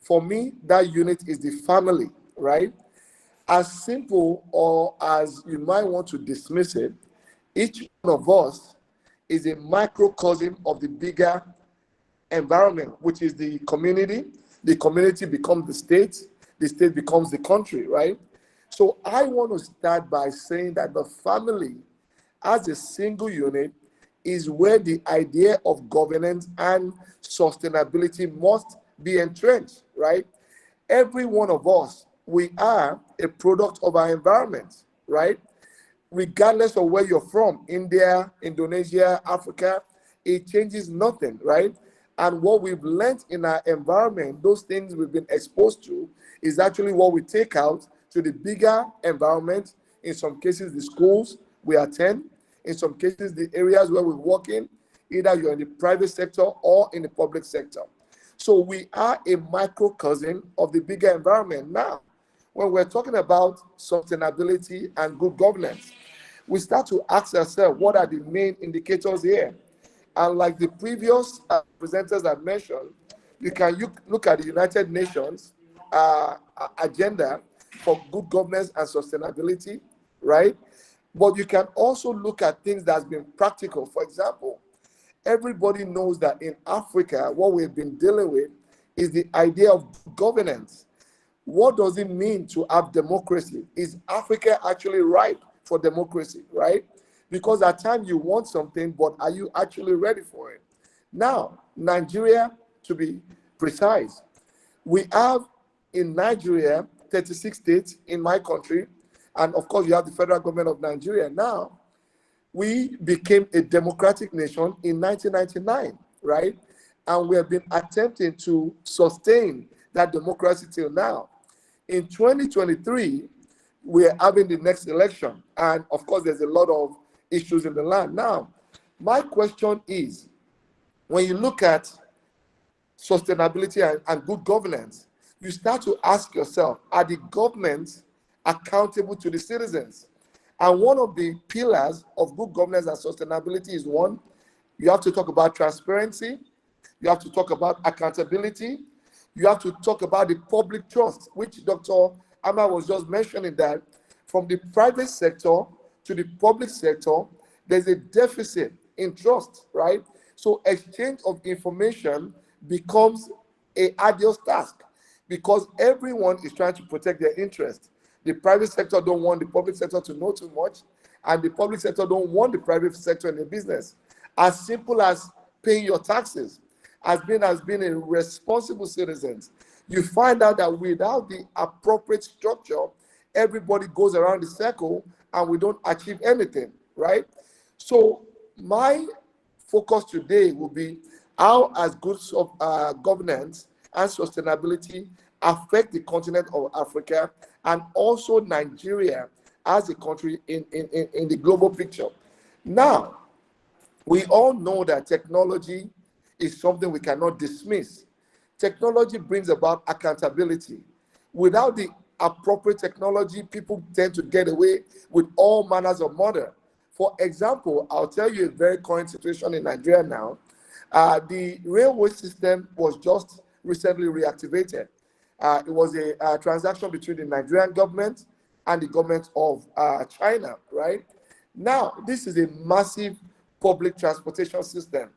For me, that unit is the family, right? As simple or as you might want to dismiss it, each one of us is a microcosm of the bigger environment, which is the community. The community becomes the state becomes the country, right? So I want to start by saying that the family as a single unit is where the idea of governance and sustainability must be entrenched, right? Every one of us, we are a product of our environment, right? Regardless of where you're from, India, Indonesia, Africa, it changes nothing, right? And what we've learned in our environment, those things we've been exposed to, is actually what we take out to the bigger environment. In some cases, the schools we attend. In some cases, the areas where we work in, either you're in the private sector or in the public sector. So we are a microcosm of the bigger environment. Now, when we're talking about sustainability and good governance, we start to ask ourselves, what are the main indicators here? And like the previous presenters have mentioned, you can look at the United Nations agenda for good governance and sustainability, right? But you can also look at things that's been practical. For example, everybody knows that in Africa, what we've been dealing with is the idea of governance. What does it mean to have democracy? Is Africa actually ripe for democracy, right? Because at times you want something, but are you actually ready for it? Now, Nigeria, to be precise, we have in Nigeria 36 states in my country, and of course you have the federal government of Nigeria. Now, we became a democratic nation in 1999, right? And we have been attempting to sustain that democracy till now. In 2023, we're having the next election. And of course, there's a lot of issues in the land. Now, my question is, when you look at sustainability and good governance, you start to ask yourself, are the governments accountable to the citizens. And one of the pillars of good governance and sustainability is one, you have to talk about transparency, you have to talk about accountability, you have to talk about the public trust, which Dr. Amma was just mentioning, that from the private sector to the public sector, there's a deficit in trust, right? So exchange of information becomes a arduous task because everyone is trying to protect their interest. The private sector don't want the public sector to know too much, and the public sector don't want the private sector in the business. As simple as paying your taxes, as being a responsible citizen, you find out that without the appropriate structure, everybody goes around the circle and we don't achieve anything, right? So my focus today will be how as good governance and sustainability affect the continent of Africa and also Nigeria as a country in the global picture. Now, we all know that technology is something we cannot dismiss. Technology brings about accountability. Without the appropriate technology, people tend to get away with all manners of murder. For example, I'll tell you a very current situation in Nigeria now. The railway system was just recently reactivated. It was a transaction between the Nigerian government and the government of China, right? Now, this is a massive public transportation system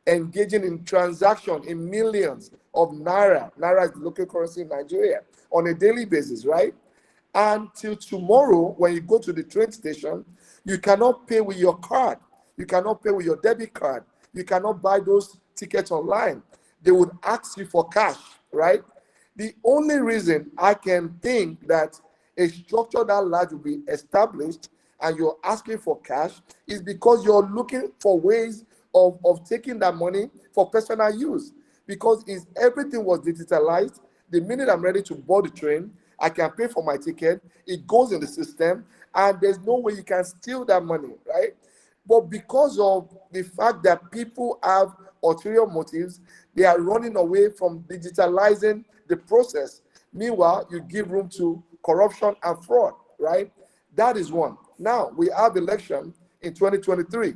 engaging in transaction in millions of naira. Naira is the local currency in Nigeria on a daily basis, right? Until tomorrow, when you go to the train station, you cannot pay with your card. You cannot pay with your debit card. You cannot buy those tickets online. They would ask you for cash, right? The only reason I can think that a structure that large will be established and you're asking for cash is because you're looking for ways of taking that money for personal use. Because if everything was digitalized, the minute I'm ready to board the train, I can pay for my ticket, it goes in the system, and there's no way you can steal that money, right? But because of the fact that people have ulterior motives, they are running away from digitalizing the process. Meanwhile, you give room to corruption and fraud, right? That is one. Now, we have election in 2023.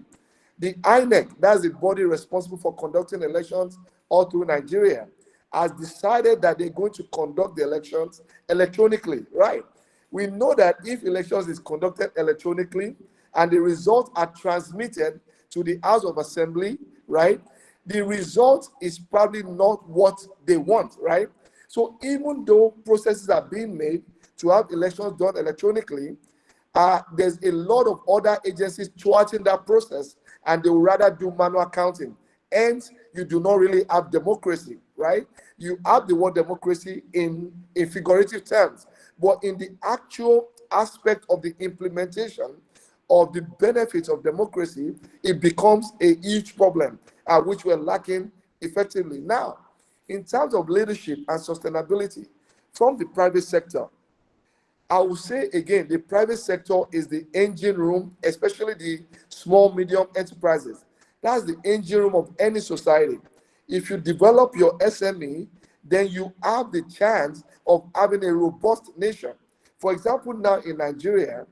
The INEC, that's the body responsible for conducting elections all through Nigeria, has decided that they're going to conduct the elections electronically, right? We know that if elections is conducted electronically and the results are transmitted to the House of Assembly, right, the result is probably not what they want, right? So even though processes are being made to have elections done electronically, there's a lot of other agencies thwarting that process, and they would rather do manual counting. Hence, you do not really have democracy, right? You have the word democracy in figurative terms, but in the actual aspect of the implementation of the benefits of democracy, it becomes a huge problem, which we're lacking effectively. Now, in terms of leadership and sustainability from the private sector, I will say again, the private sector is the engine room, especially the small, medium enterprises. That's the engine room of any society. If you develop your SME, then you have the chance of having a robust nation. For example, now in Nigeria,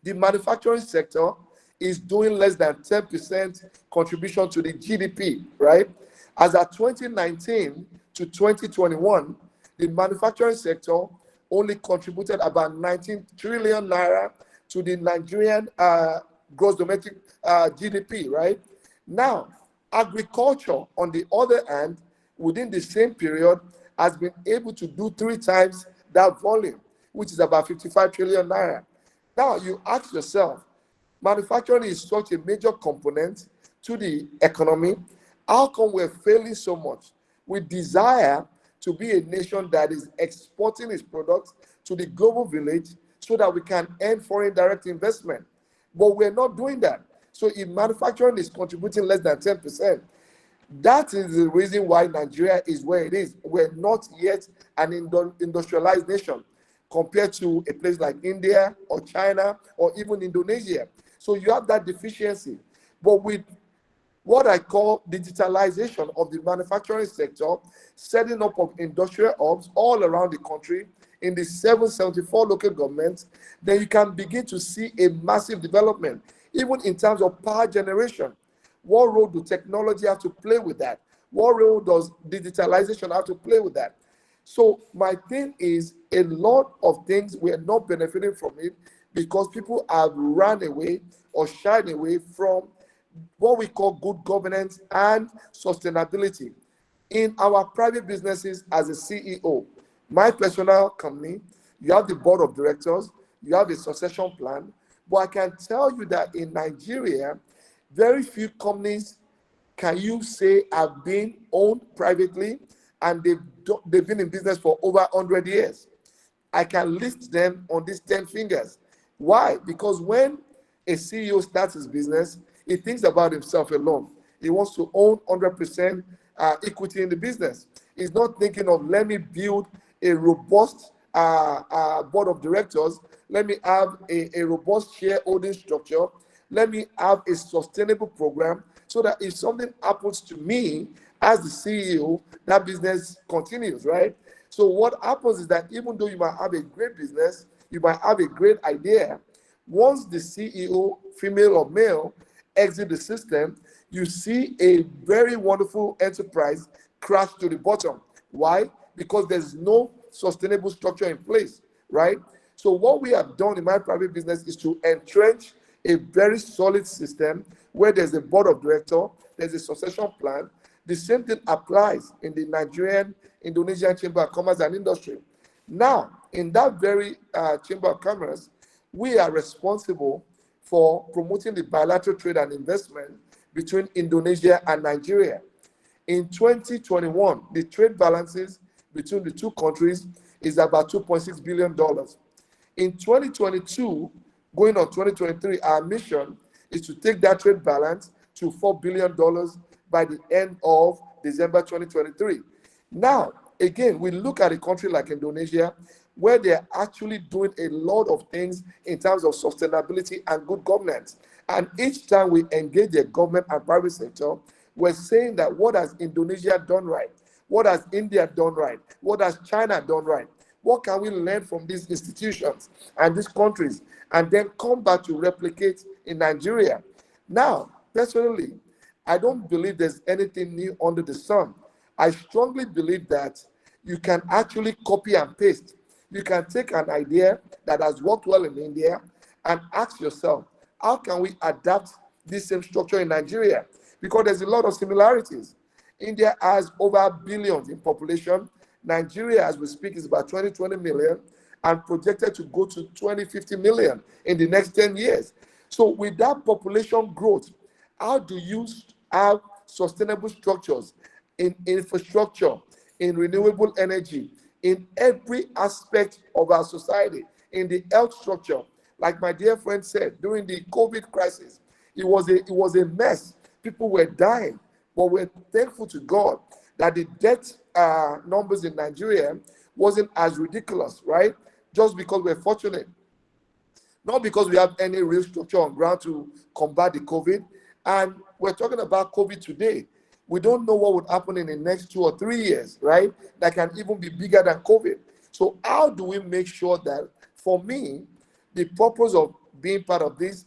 the manufacturing sector is doing less than 10% contribution to the GDP, right? As at 2019 to 2021, the manufacturing sector only contributed about 19 trillion naira to the Nigerian gross domestic GDP, right? Now, agriculture, on the other hand, within the same period, has been able to do 3 times that volume, which is about 55 trillion naira. Now, you ask yourself, manufacturing is such a major component to the economy. How come we're failing so much? We desire to be a nation that is exporting its products to the global village so that we can earn foreign direct investment. But we're not doing that. So if manufacturing is contributing less than 10%, that is the reason why Nigeria is where it is. We're not yet an industrialized nation compared to a place like India or China or even Indonesia. So you have that deficiency. But with what I call digitalization of the manufacturing sector, setting up of industrial hubs all around the country in the 774 local governments, then you can begin to see a massive development, even in terms of power generation. What role do technology have to play with that? What role does digitalization have to play with that? So my thing is, a lot of things we are not benefiting from it because people have run away or shied away from what we call good governance and sustainability. In our private businesses as a CEO, my personal company, you have the board of directors, you have a succession plan, but I can tell you that in Nigeria, very few companies can you say have been owned privately and they've been in business for over 100 years. I can list them on these 10 fingers. Why? Because when a CEO starts his business, he thinks about himself alone. He wants to own 100% equity in the business. He's not thinking of, let me build a robust board of directors. Let me have a robust shareholding structure. Let me have a sustainable program so that if something happens to me as the CEO, that business continues, right? So what happens is that even though you might have a great business, you might have a great idea, once the CEO, female or male, exit the system, you see a very wonderful enterprise crash to the bottom. Why? Because there's no sustainable structure in place, right? So what we have done in my private business is to entrench a very solid system where there's a board of directors, there's a succession plan. The same thing applies in the Nigerian, Indonesian Chamber of Commerce and Industry. Now, in that very Chamber of Commerce, we are responsible for promoting the bilateral trade and investment between Indonesia and Nigeria. In 2021, the trade balances between the two countries is about $2.6 billion. In 2022, going on 2023, our mission is to take that trade balance to $4 billion by the end of December 2023. Now, again, we look at a country like Indonesia, where they're actually doing a lot of things in terms of sustainability and good governance. And each time we engage the government and private sector, we're saying that what has Indonesia done right? What has India done right? What has China done right? What can we learn from these institutions and these countries and then come back to replicate in Nigeria? Now, personally, I don't believe there's anything new under the sun. I strongly believe that you can actually copy and paste. You can take an idea that has worked well in India and ask yourself, how can we adapt this same structure in Nigeria? Because there's a lot of similarities. India has over billions in population. Nigeria, as we speak, is about 20 million and projected to go to 50 million in the next 10 years. So with that population growth, how do you have sustainable structures in infrastructure, in renewable energy, in every aspect of our society, in the health structure? Like my dear friend said, during the COVID crisis, it was a mess. People were dying, but we're thankful to God that the death numbers in Nigeria wasn't as ridiculous, right? Just because we're fortunate. Not because we have any real structure on ground to combat the COVID. And we're talking about COVID today. We don't know what would happen in the next 2 or 3 years, right? That can even be bigger than COVID. So how do we make sure that, for me, the purpose of being part of this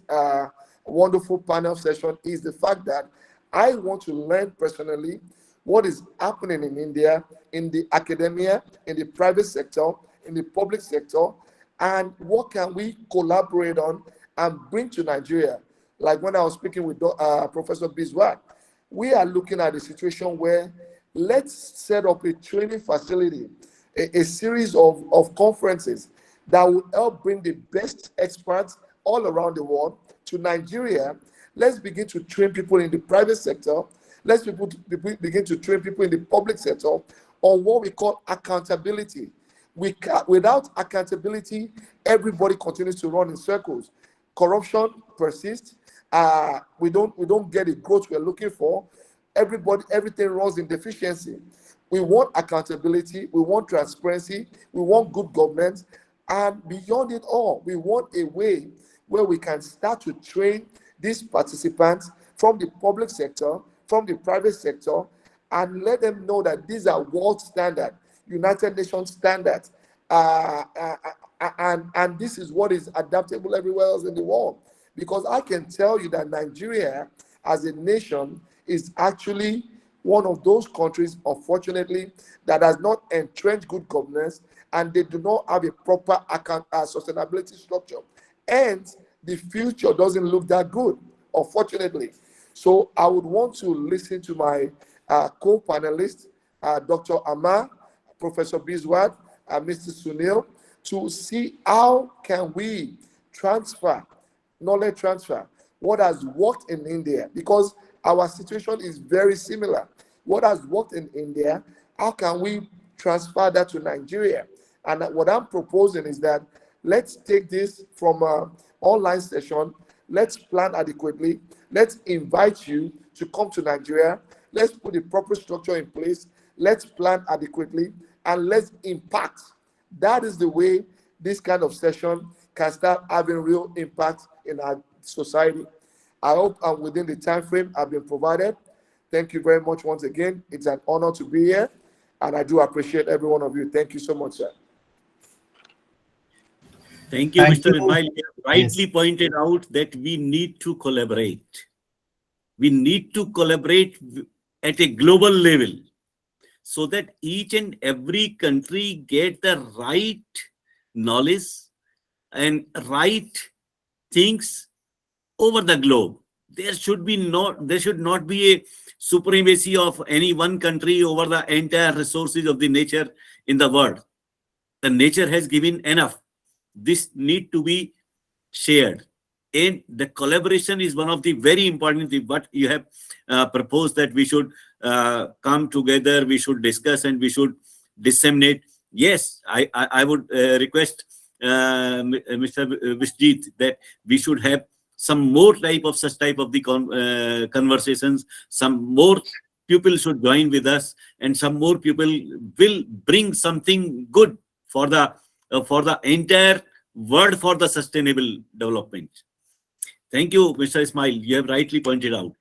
wonderful panel session is the fact that I want to learn personally what is happening in India, in the academia, in the private sector, in the public sector, and what can we collaborate on and bring to Nigeria. Like when I was speaking with Professor Biswat, we are looking at a situation where let's set up a training facility, a series of conferences that will help bring the best experts all around the world to Nigeria. Let's begin to train people in the private sector. Let's begin to train people in the public sector on what we call accountability. Without accountability, everybody continues to run in circles. Corruption persists. We don't get the growth we're looking for. Everything runs in deficiency. We want accountability. We want transparency. We want good governance. And beyond it all, we want a way where we can start to train these participants from the public sector, from the private sector, and let them know that these are world standard, United Nations standards, and this is what is adaptable everywhere else in the world. Because I can tell you that Nigeria as a nation is actually one of those countries, unfortunately, that has not entrenched good governance, and they do not have a proper sustainability structure. And the future doesn't look that good, unfortunately. So I would want to listen to my co-panelists, Dr. Amar, Professor Biswat, Mr. Sunil, to see how can we transfer, knowledge transfer, what has worked in India, because our situation is very similar. What has worked in India, how can we transfer that to Nigeria? And what I'm proposing is that let's take this from an online session, let's plan adequately, let's invite you to come to Nigeria, let's put the proper structure in place, let's plan adequately, and let's impact. That is the way this kind of session can start having real impact in our society. I hope I'm within the time frame I've been provided. Thank you very much once again. It's an honor to be here, and I do appreciate every one of you. Thank you so much, sir. Thank you, Thank Mr. you. Ismail. You have rightly Yes. pointed out that we need to collaborate. We need to collaborate at a global level so that each and every country get the right knowledge and right things over the globe. There should not be a supremacy of any one country over the entire resources of the nature in the world. The nature has given enough. This need to be shared, and the collaboration is one of the very important things. But you have proposed that we should come together, we should discuss, and we should disseminate. Yes, I would request Mr. Vishjit that we should have some more such type of the conversations. Some more people should join with us, and some more people will bring something good for the entire world, for the sustainable development. Thank you, Mr. Ismail. You have rightly pointed out.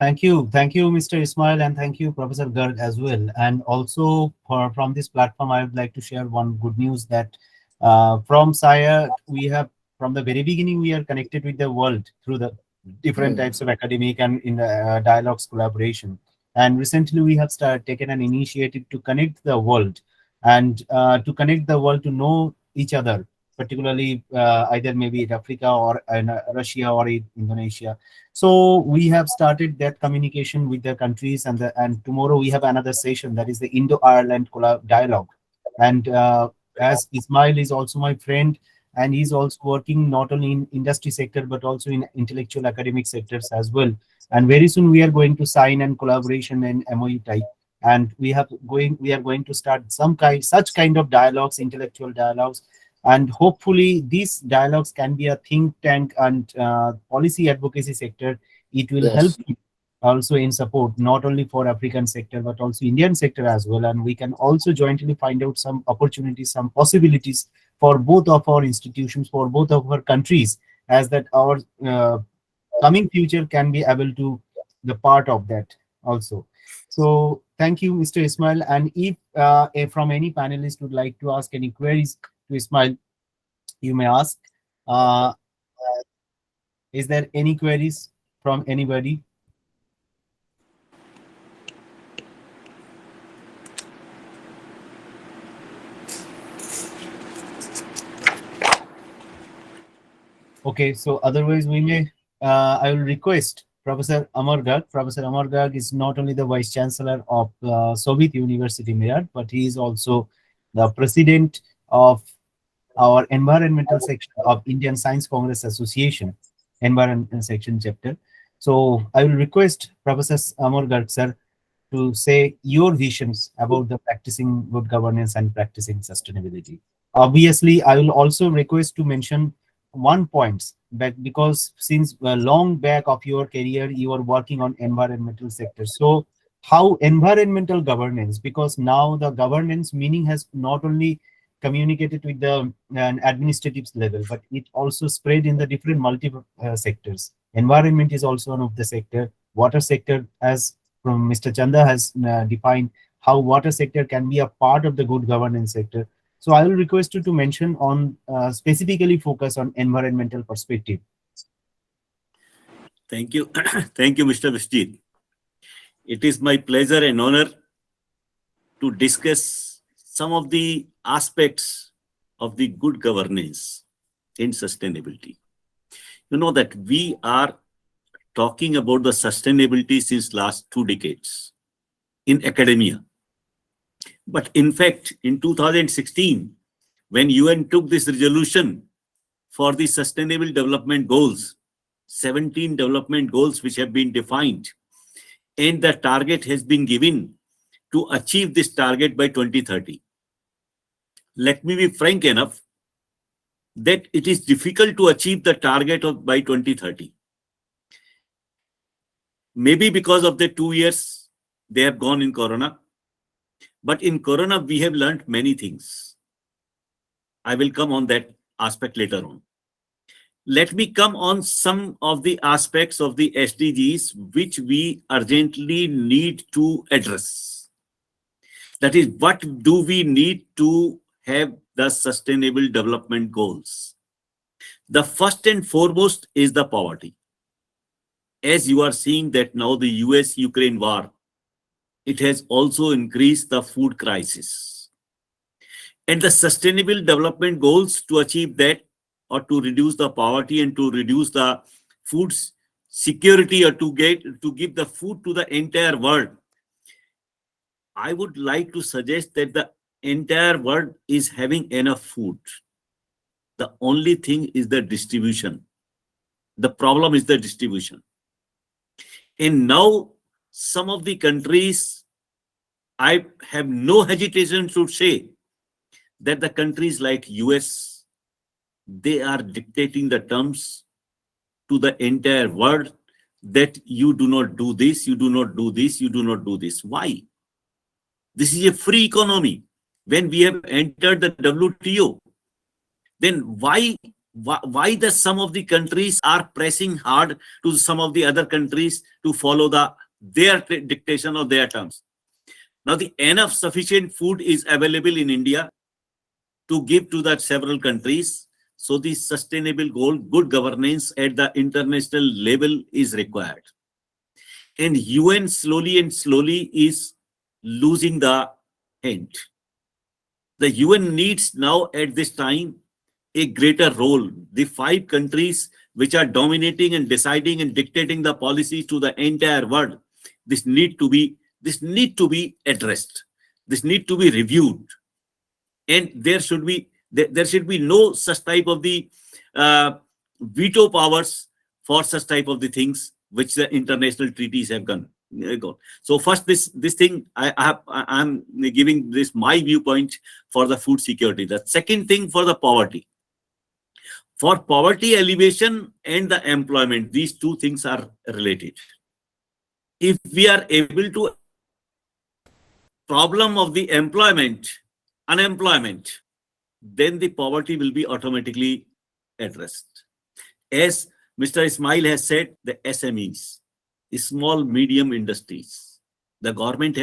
Thank you, Mr. Ismail, and thank you, Professor Garg, as well. And also, from this platform, I would like to share one good news that from SAIARD, we have, from the very beginning, we are connected with the world through the different types of academic and in the dialogues collaboration. And recently, we have taken an initiative to connect the world and to connect the world to know each other, particularly either maybe in Africa or in Russia or in Indonesia. So we have started that communication with the countries, and tomorrow we have another session, that is the Indo-Ireland dialogue. And as Ismail is also my friend, and he's also working not only in industry sector but also in intellectual academic sectors as well. And very soon we are going to sign an collaboration and MOU type, and we are going to start such kind of dialogues, intellectual dialogues. And hopefully these dialogues can be a think tank and policy advocacy sector. It will help also in support, not only for African sector, but also Indian sector as well. And we can also jointly find out some opportunities, some possibilities for both of our institutions, for both of our countries, as that our coming future can be able to the part of that also. So thank you, Mr. Ismail. And if from any panelist would like to ask any queries to Ismail, you may ask. Is there any queries from anybody? Okay, so otherwise we may, I will request Professor Amar Garg. Professor Amar Garg is not only the Vice Chancellor of Soviet University, SAIARD, but he is also the President of our environmental section of Indian Science Congress Association, environmental section chapter. So I will request Professor Amar Garg, sir, to say your visions about the practicing good governance and practicing sustainability. Obviously, I will also request to mention one point, but because since long back of your career, you are working on environmental sector. So how environmental governance, because now the governance meaning has not only communicated with the administrative level, but it also spread in the different multi sectors. Environment is also one of the sector. Water sector, as from Mr. Chanda has defined how water sector can be a part of the good governance sector. So I will request you to mention on specifically focus on environmental perspective. Thank you. Thank you, Mr. Vishjit. It is my pleasure and honor to discuss some of the aspects of the good governance in sustainability. You know that we are talking about the sustainability since last 2 decades in academia. But in fact, in 2016, when UN took this resolution for the Sustainable Development Goals, 17 development goals which have been defined, and the target has been given to achieve this target by 2030. Let me be frank enough that it is difficult to achieve the target of by 2030. Maybe because of the 2 years they have gone in Corona. But in Corona, we have learned many things. I will come on that aspect later on. Let me come on some of the aspects of the SDGs which we urgently need to address. That is, what do we need to have the sustainable development goals? The first and foremost is the poverty. As you are seeing that now the US-Ukraine war, it has also increased the food crisis. And the sustainable development goals to achieve that, or to reduce the poverty and to reduce the food security, or to give the food to the entire world, I would like to suggest that the entire world is having enough food. The only thing is the distribution. The problem is the distribution. And now some of the countries, I have no hesitation to say that the countries like US, they are dictating the terms to the entire world that you do not do this, you do not do this, you do not do this. Why? This is a free economy. When we have entered the WTO, then why the some of the countries are pressing hard to some of the other countries to follow their dictation of their terms? Now, the enough sufficient food is available in India to give to the several countries. So the sustainable goal, good governance at the international level is required. And UN slowly and slowly is losing the hand. The UN needs now at this time a greater role. The 5 countries which are dominating and deciding and dictating the policies to the entire world, this need to be addressed. This need to be reviewed. And there should be no such type of the veto powers for such type of the things which the international treaties have got. So first, this thing I'm giving this my viewpoint for the food security. The second thing, for the poverty. For poverty alleviation and the employment, these two things are related. If we are able to problem of the unemployment, then the poverty will be automatically addressed. As Mr. Ismail has said, the SMEs, small medium industries, the government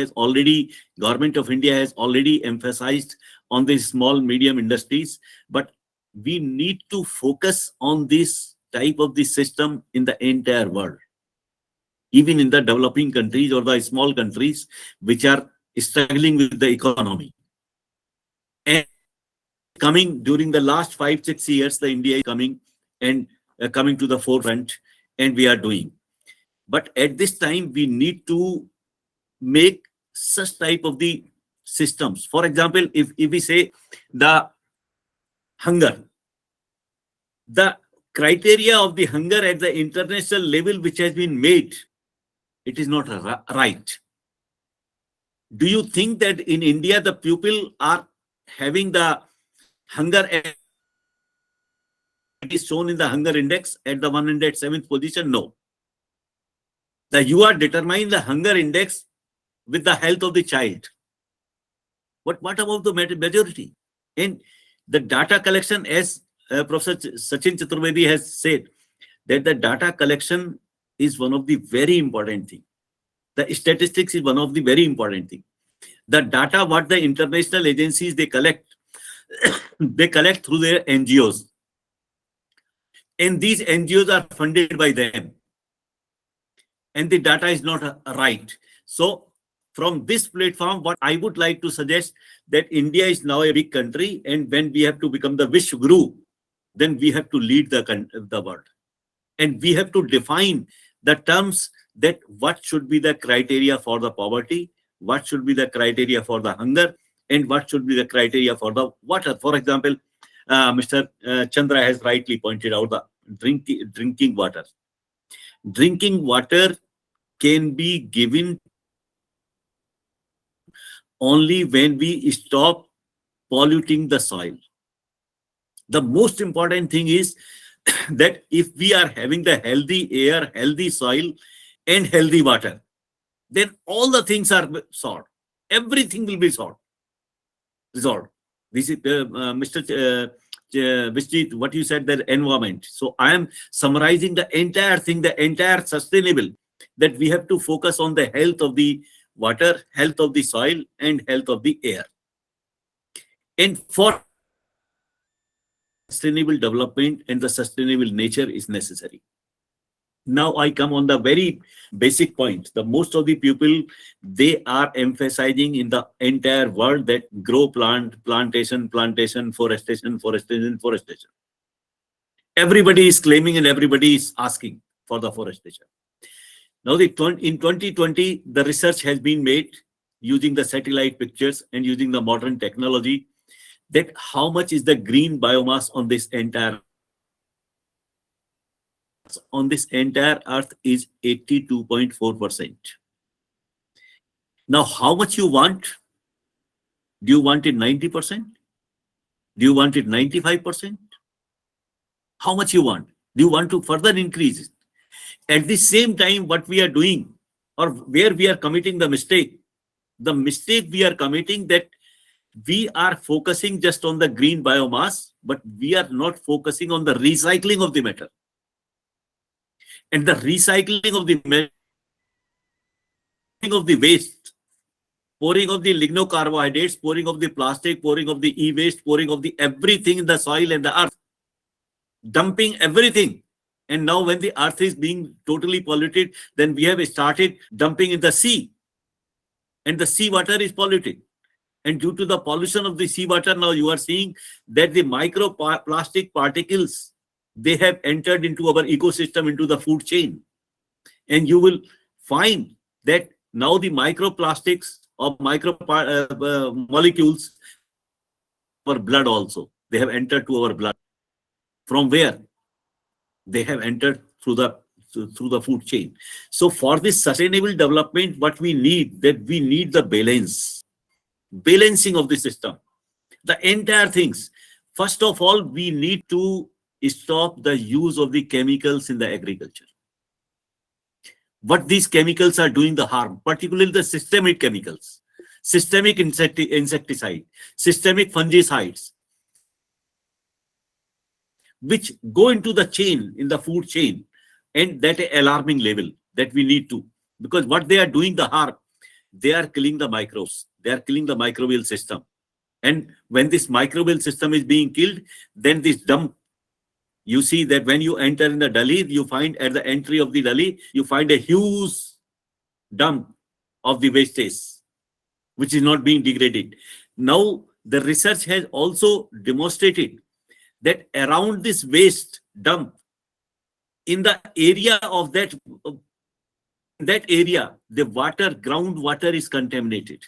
of India has already emphasized on the small medium industries, but we need to focus on this type of the system in the entire world, even in the developing countries or the small countries which are struggling with the economy. And coming during the last 5-6 years, the India is coming to the forefront, and we are doing. But at this time, we need to make such type of the systems. For example, if we say the hunger, the criteria of the hunger at the international level which has been made, it is not right. Do you think that in India the people are having the hunger it is shown in the hunger index at the 107th position? No. You are determining the hunger index with the health of the child. But what about the majority? And the data collection, as Professor Sachin Chaturvedi has said, that the data collection is one of the very important thing. The statistics is one of the very important thing. The data what the international agencies they collect, they collect through their NGOs. And these NGOs are funded by them. And the data is not right. So from this platform, what I would like to suggest that India is now a big country, and when we have to become the Vishwa Guru, then we have to lead the world. And we have to define the terms that what should be the criteria for the poverty, what should be the criteria for the hunger, and what should be the criteria for the water. For example, Mr. Chandra has rightly pointed out the drinking water. Drinking water can be given only when we stop polluting the soil. The most important thing is that if we are having the healthy air, healthy soil, and healthy water, then all the things are solved. Everything will be resolved. This is Mr. Vishjit, what you said, the environment. So I am summarizing the entire thing, the entire sustainable, that we have to focus on the health of the water, health of the soil, and health of the air. And for sustainable development and the sustainable nature is necessary. Now I come on the very basic point. The most of the people, they are emphasizing in the entire world that grow plantation, forestation. Everybody is claiming and everybody is asking for the forestation. Now in 2020, the research has been made using the satellite pictures and using the modern technology, that how much is the green biomass on this entire earth is 82.4%. Now, how much you want? Do you want it 90%? Do you want it 95%? How much you want? Do you want to further increase it? At the same time, what we are doing, or where we are committing the mistake we are committing, that we are focusing just on the green biomass, but we are not focusing on the recycling of the matter. And the recycling of the waste, pouring of the lignocarbohydrates, pouring of the plastic, pouring of the e-waste, pouring of the everything in the soil and the earth, dumping everything. And now when the earth is being totally polluted, then we have started dumping in the sea. And the sea water is polluted. And due to the pollution of the seawater, now you are seeing that the microplastic particles, they have entered into our ecosystem, into the food chain. And you will find that now the microplastics or molecules, our blood also, they have entered to our blood. From where? They have entered through the food chain. So for this sustainable development, what we need, that we need the balancing of the system, the entire things. First of all, we need to stop the use of the chemicals in the agriculture. What these chemicals are doing the harm, particularly the systemic chemicals, systemic insecticide, systemic fungicides, which go into the chain, in the food chain, and that alarming level that we need to, because what they are doing the harm, they are killing the microbes, they are killing the microbial system. And when this microbial system is being killed, then this dump, you see that when you enter in the Delhi, you find at the entry of the Delhi, you find a huge dump of the wastage, which is not being degraded. Now, the research has also demonstrated that around this waste dump, in the area of that area, the groundwater is contaminated.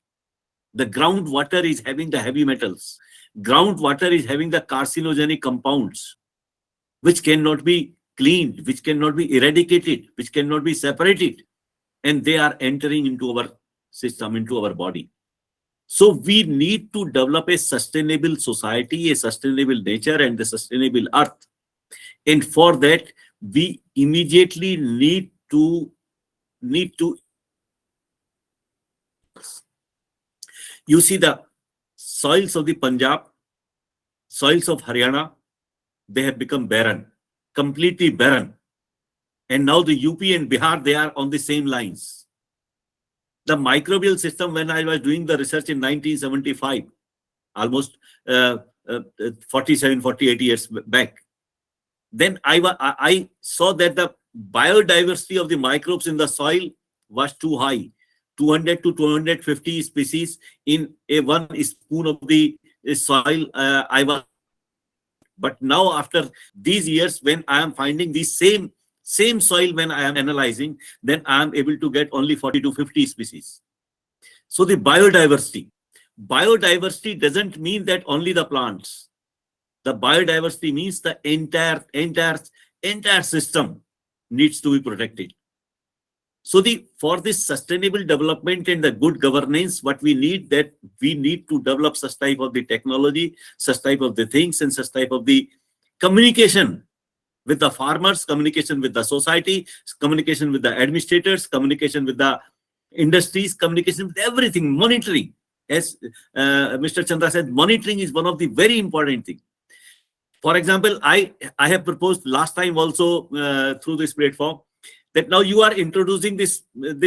The groundwater is having the heavy metals. Groundwater is having the carcinogenic compounds, which cannot be cleaned, which cannot be eradicated, which cannot be separated. And they are entering into our system, into our body. So we need to develop a sustainable society, a sustainable nature, and the sustainable earth. And for that, we immediately need to you see the soils of the Punjab, soils of Haryana, they have become barren, completely barren. And now the UP and Bihar, they are on the same lines. The microbial system, when I was doing the research in 1975, almost 47, 48 years back, then I saw that the biodiversity of the microbes in the soil was too high, 200 to 250 species in one spoon of the soil. But now after these years, when I am finding the same soil, when I am analyzing, then I am able to get only 40 to 50 species. So the biodiversity doesn't mean that only the plants. The biodiversity means the entire system needs to be protected. So for this sustainable development and the good governance, what we need to develop such type of the technology, such type of the things, and such type of the communication with the farmers, communication with the society, communication with the administrators, communication with the industries, communication with everything, monitoring. As Mr. Chandra said, monitoring is one of the very important things. For example, I have proposed last time also through this platform that now you are introducing this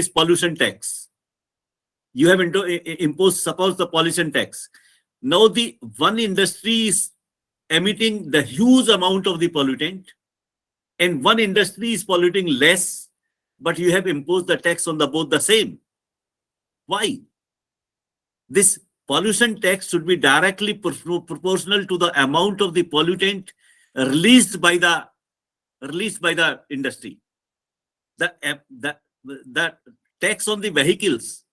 pollution tax. You have imposed, suppose, the pollution tax. Now the one industry is emitting the huge amount of the pollutant, and one industry is polluting less, but you have imposed the tax on both the same. Why? This pollution tax should be directly proportional to the amount of the pollutant released by the industry. The tax on the vehicles,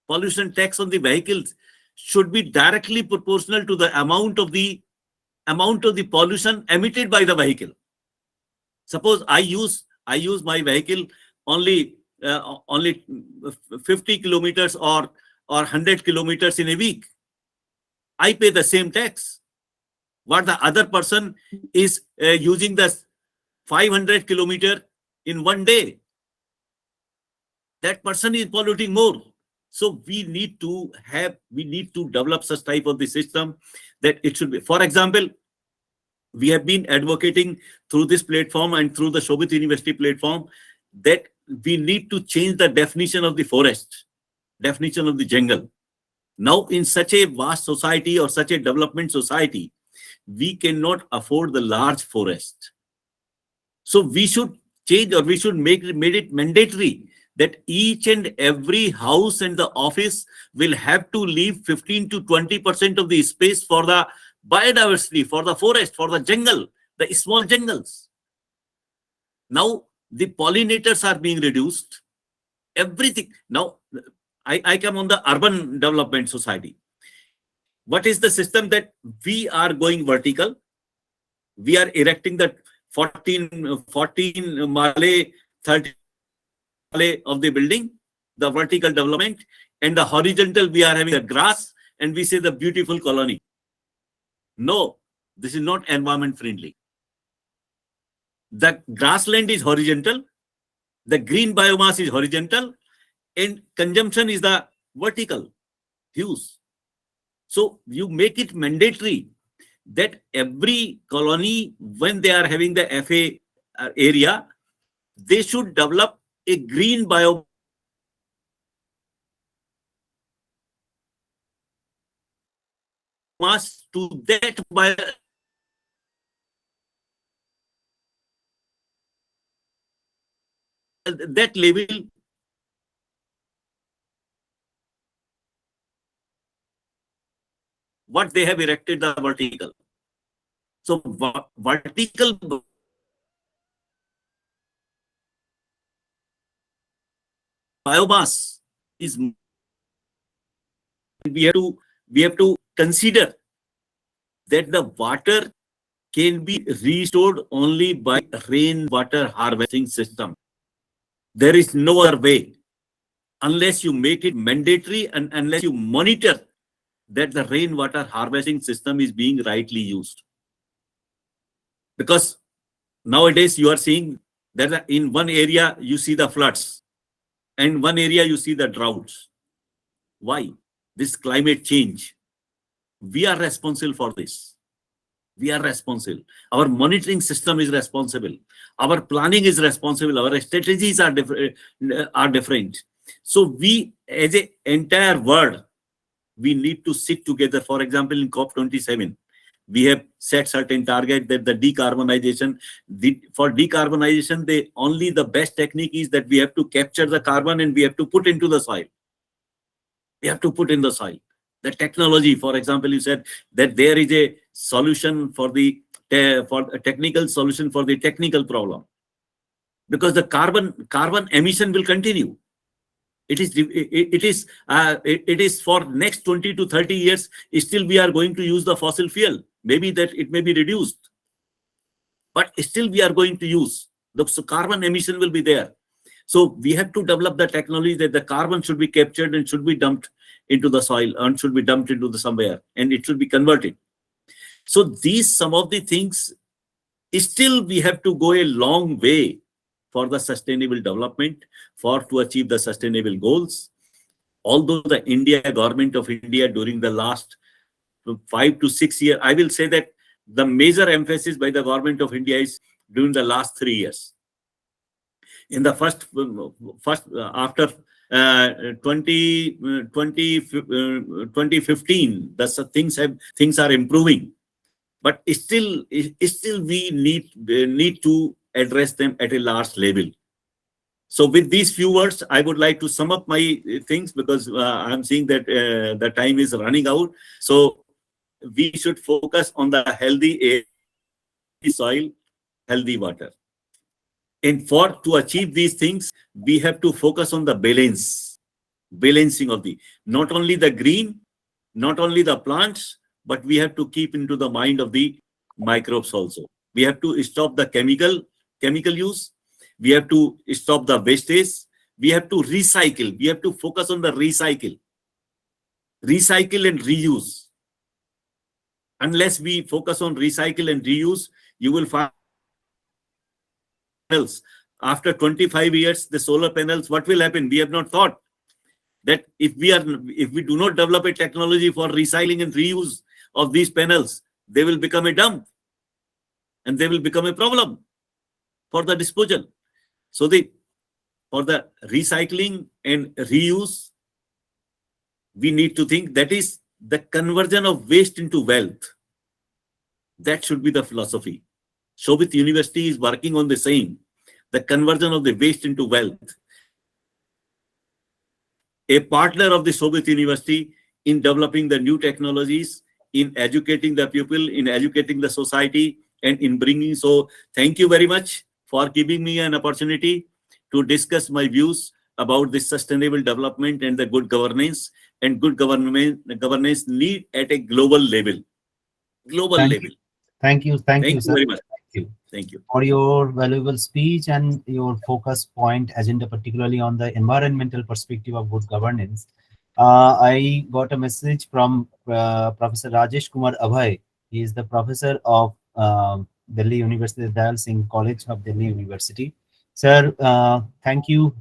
pollution tax on the vehicles, should be directly proportional to the amount of the pollution emitted by the vehicle. Suppose I use my vehicle only 50 kilometers or 100 kilometers in a week. I pay the same tax. What the other person is using the 500 kilometer in one day, that person is polluting more. So we need to develop such type of the system that it should be. For example, we have been advocating through this platform and through the Shobit University platform that we need to change the definition of the forest, definition of the jungle. Now, in such a vast society or such a development society, we cannot afford the large forest. So we should change, or we should make it mandatory that each and every house and the office will have to leave 15 to 20% of the space for the biodiversity, for the forest, for the jungle, the small jungles. Now the pollinators are being reduced. Everything. Now I come on the urban development society. What is the system that we are going vertical? We are erecting that 14 male, 30 male of the building, the vertical development, and the horizontal we are having the grass, and we say the beautiful colony. No, this is not environment friendly. The grassland is horizontal, the green biomass is horizontal, and consumption is the vertical use. So you make it mandatory that every colony, when they are having the FA area, they should develop a green biomass to that that level. What they have erected the vertical. So vertical biomass is, we have to consider that the water can be restored only by rainwater harvesting system. There is no other way unless you make it mandatory and unless you monitor that the rainwater harvesting system is being rightly used. Because nowadays you are seeing that in one area you see the floods, and one area you see the droughts. Why? This climate change. We are responsible for this. We are responsible. Our monitoring system is responsible. Our planning is responsible. Our strategies are different. So we, as an entire world, we need to sit together. For example, in COP27, we have set certain target that the decarbonization, for decarbonization, the best technique is that we have to capture the carbon and we have to put into the soil. We have to put in the soil. The technology, for example, you said that there is a solution for a technical solution for the technical problem, because the carbon emission will continue. It is for next 20 to 30 years. Still, we are going to use the fossil fuel. Maybe that it may be reduced, but still we are going to use. So carbon emission will be there. So we have to develop the technology that the carbon should be captured and should be dumped into the soil and should be dumped into the somewhere, and it should be converted. So these some of the things. Still, we have to go a long way for the sustainable development, to achieve the sustainable goals. Although the government of India during the last 5 to 6 years, I will say that the major emphasis by the government of India is during the last 3 years. In the first after 2015, things are improving, but still we need to address them at a large level. So with these few words, I would like to sum up my things, because I'm seeing that the time is running out. So we should focus on the healthy air, soil, healthy water. And to achieve these things, we have to focus on the balancing of not only the green, not only the plants, but we have to keep into the mind of the microbes also. We have to stop the chemical use. We have to stop the wastage. We have to recycle. We have to focus on the recycle and reuse. Unless we focus on recycle and reuse, you will find after 25 years, the solar panels, what will happen? We have not thought that if we do not develop a technology for recycling and reuse of these panels, they will become a dump and they will become a problem for the disposal. So for the recycling and reuse, we need to think that is the conversion of waste into wealth. That should be the philosophy. Shobit University is working on the same, the conversion of the waste into wealth. A partner of the Shobit University in developing the new technologies, in educating the people, in educating the society, and in bringing. So thank you very much for giving me an opportunity to discuss my views about this sustainable development and the good governance. And good governance need at a global level. Thank you, Thank you sir. very much. Thank you for your valuable speech and your focus point agenda, particularly on the environmental perspective of good governance. I got a message from Professor Rajesh Kumar Abhay. He is the professor of Delhi University, Dayal Singh College of Delhi University. Sir, thank you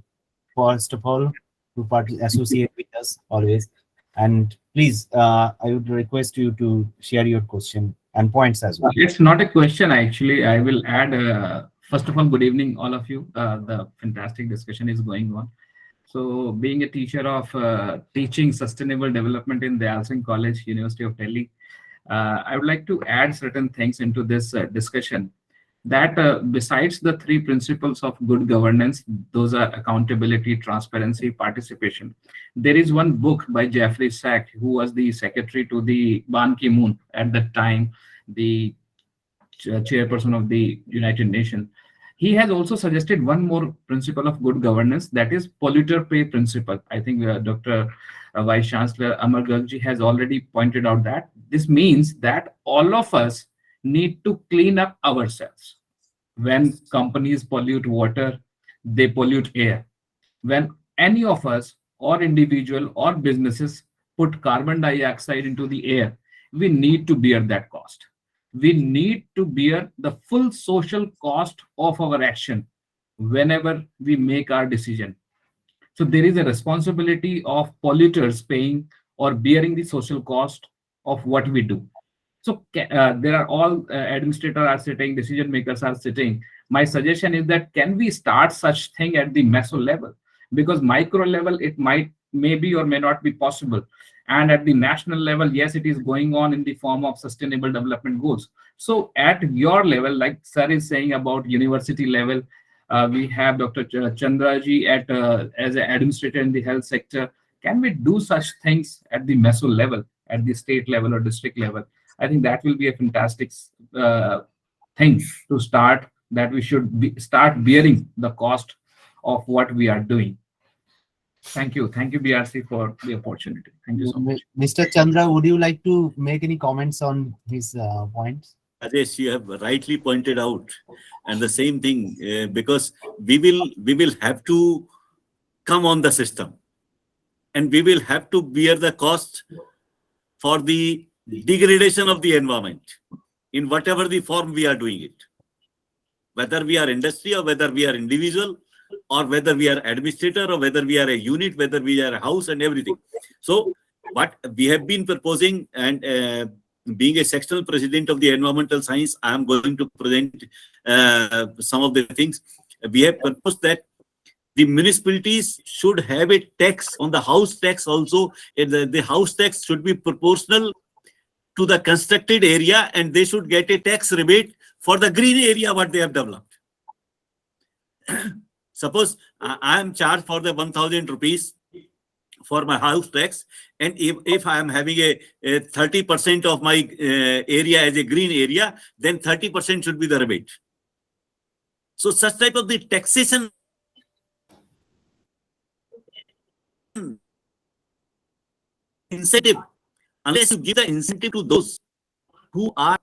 first of all to associate with us always. And please, I would request you to share your question and points as well. It's not a question, actually. I will add, first of all, good evening, all of you. The fantastic discussion is going on. So being a teacher of teaching sustainable development in Dayal Singh College, University of Delhi, I would like to add certain things into this discussion. That besides the 3 principles of good governance, those are accountability, transparency, participation. There is one book by Jeffrey Sachs, who was the secretary to the Ban Ki-moon at that time, the chairperson of the United Nations. He has also suggested one more principle of good governance, that is polluter pay principle. I think Dr. Vice Chancellor Amar Gargji has already pointed out that this means that all of us need to clean up ourselves. When companies pollute water, they pollute air. When any of us or individual or businesses put carbon dioxide into the air, we need to bear that cost. We need to bear the full social cost of our action whenever we make our decision. So there is a responsibility of polluters paying or bearing the social cost of what we do. So there are all administrators are sitting, decision makers are sitting. My suggestion is that can we start such thing at the meso level? Because micro level, it might, maybe or may not be possible. And at the national level, yes, it is going on in the form of sustainable development goals. So at your level, like sir is saying about university level, we have Dr. Chandraji at as an administrator in the health sector. Can we do such things at the meso level, at the state level or district level? I think that will be a fantastic thing to start, that we should start bearing the cost of what we are doing. Thank you, BRC, for the opportunity. Thank you so much. Mr. Chandra, would you like to make any comments on his points? Rajesh, you have rightly pointed out, and the same thing, because we will have to come on the system, and we will have to bear the cost for the degradation of the environment in whatever the form we are doing it, whether we are industry or whether we are individual, or whether we are administrator, or whether we are a unit, whether we are a house, and everything. So what we have been proposing, and being a sectional president of the environmental science, I am going to present some of the things. We have proposed that the municipalities should have a tax on the house tax also. The house tax should be proportional to the constructed area, and they should get a tax rebate for the green area what they have developed. Suppose I am charged for the 1,000 rupees for my house tax, and if I am having a 30% of my area as a green area, then 30% should be the rebate. So such type of the taxation incentive, unless you give the incentive to those who are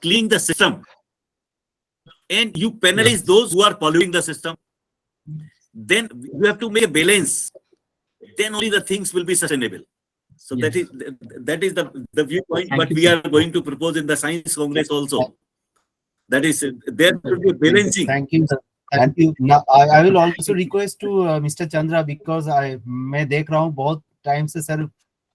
cleaning the system, and you penalize those who are polluting the system, then you have to make a balance. Then only the things will be sustainable. So that is the viewpoint. But we are going to propose in the Science Congress also. That is, there should be balancing. Thank you, sir. Thank you. Now, I will also request to Mr. Chandra, because मैं देख रहा हूँ बहुत time से sir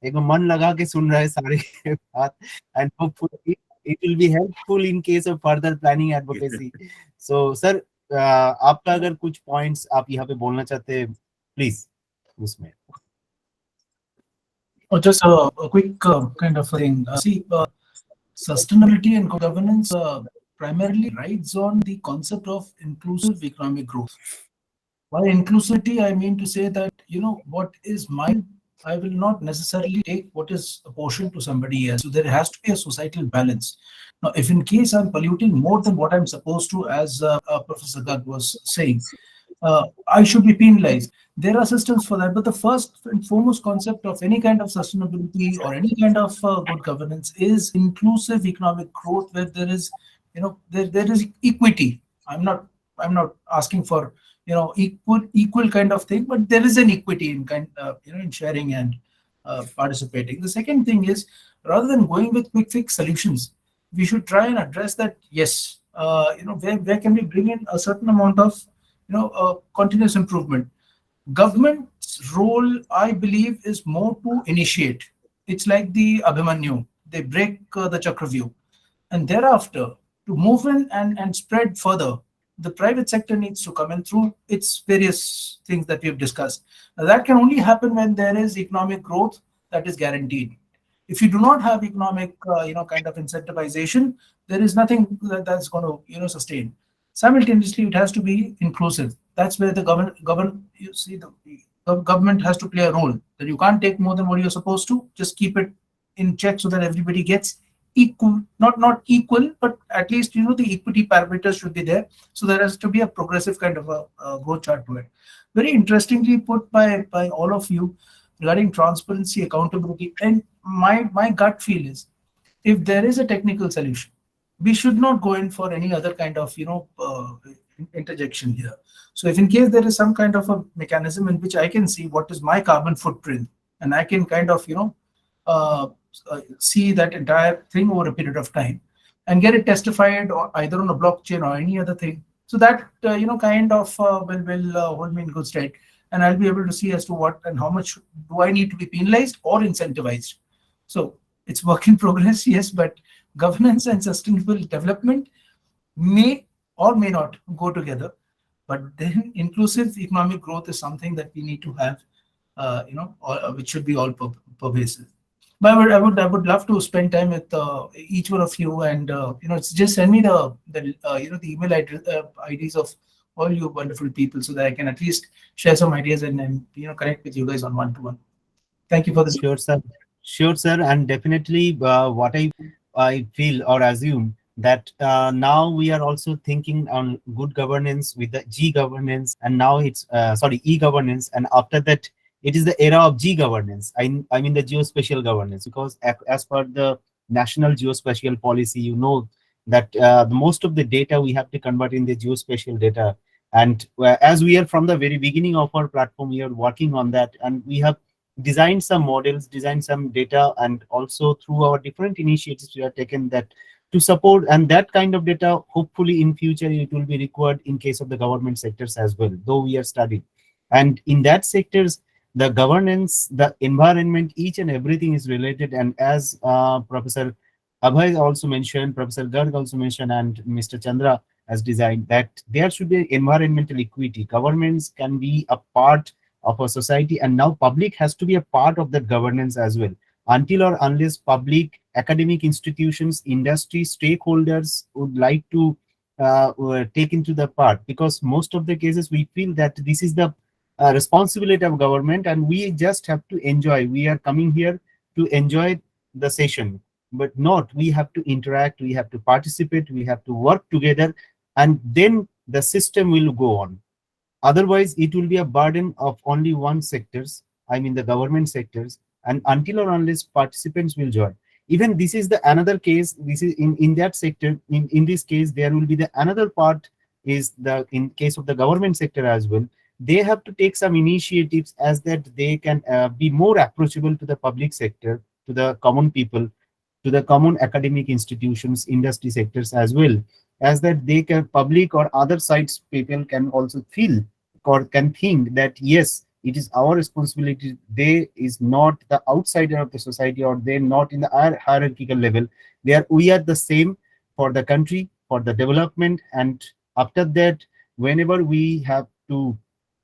एक मन लगा के सुन रहे सारे बात, and hopefully it will be helpful in case of further planning advocacy. So sir, आपका अगर कुछ points आप यहाँ पे बोलना चाहते हैं, please उसमें. Or just a quick kind of thing. Sustainability and governance primarily rides on the concept of inclusive economic growth. By inclusivity, I mean to say that, what is mine, I will not necessarily take what is apportioned to somebody else. So there has to be a societal balance. Now, if in case I'm polluting more than what I'm supposed to, as Professor Garg was saying, I should be penalized. There are systems for that, but the first and foremost concept of any kind of sustainability or any kind of good governance is inclusive economic growth, where there is, there is equity. I'm not asking for equal kind of thing, but there is an equity in in sharing and participating. The second thing is, rather than going with quick fix solutions, we should try and address that. Yes, where can we bring in a certain amount of continuous improvement. Government's role, I believe, is more to initiate. It's like the Abhimanyu. They break the Chakravyuh. And thereafter, to move in and spread further, the private sector needs to come in through its various things that we have discussed. Now, that can only happen when there is economic growth that is guaranteed. If you do not have economic, kind of incentivization, there is nothing that's going to, sustain. Simultaneously, it has to be inclusive. That's where the government has to play a role. That you can't take more than what you're supposed to. Just keep it in check so that everybody gets equal, not equal, but at least the equity parameters should be there. So there has to be a progressive kind of a growth chart to it. Very interestingly put by all of you regarding transparency, accountability, and my gut feel is, if there is a technical solution, we should not go in for any other kind of interjection here. So if in case there is some kind of a mechanism in which I can see what is my carbon footprint, and I can kind of see that entire thing over a period of time and get it testified, or either on a blockchain or any other thing, so that kind of will hold me in good stead, and I'll be able to see as to what and how much do I need to be penalized or incentivized. So It's work in progress, yes, but governance and sustainable development may or may not go together. But then inclusive economic growth is something that we need to have, which should be all pervasive. But I would love to spend time with each one of you, and just send me the email IDs of all you wonderful people, so that I can at least share some ideas and connect with you guys on one-to-one. Thank you for this. Sure, sir. Sure, sir. And definitely, what I feel or assume that now we are also thinking on good governance with the G governance, and now it's sorry, E governance, and after that it is the era of G governance. I mean the geospatial governance, because as per the national geospatial policy, you know that most of the data we have to convert in the geospatial data. And as we are from the very beginning of our platform, we are working on that, and we have design some models, design some data, and also through our different initiatives we have taken that to support. And that kind of data, hopefully in future, it will be required in case of the government sectors as well, though we are studying. And in that sectors, the governance, the environment, each and everything is related. And as Professor Abhay also mentioned, Professor Garg also mentioned, and Mr. Chandra has designed that there should be environmental equity. Governments can be a part of a society, and now public has to be a part of that governance as well. Until or unless public, academic institutions, industry, stakeholders would like to take into the part, because most of the cases we feel that this is the responsibility of government, and we just have to enjoy. We are coming here to enjoy the session, but not. We have to interact, we have to participate, we have to work together, and then the system will go on. Otherwise, it will be a burden of only one sectors, I mean the government sectors, and until or unless participants will join. Even this is the another case. This is in that sector. In this case, there will be the another part is the in case of the government sector as well. They have to take some initiatives as that they can be more approachable to the public sector, to the common people, to the common academic institutions, industry sectors as well, as that they can public or other sides people can also feel or can think that yes, it is our responsibility. They is not the outsider of the society, or they're not in the hierarchical level. We are the same for the country, for the development. And after that, whenever we have to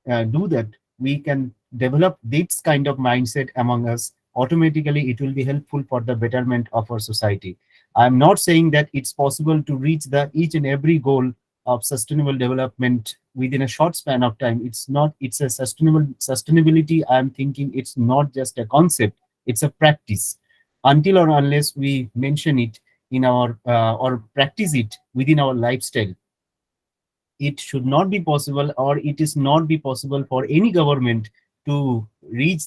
do that, we can develop this kind of mindset among us. Automatically it will be helpful for the betterment of our society. I'm not saying that it's possible to reach the each and every goal of sustainable development within a short span of time. It's not. It's a sustainability. I'm thinking it's not just a concept, it's a practice. Until or unless we mention it in our or practice it within our lifestyle, it should not be possible, or it is not be possible for any government to reach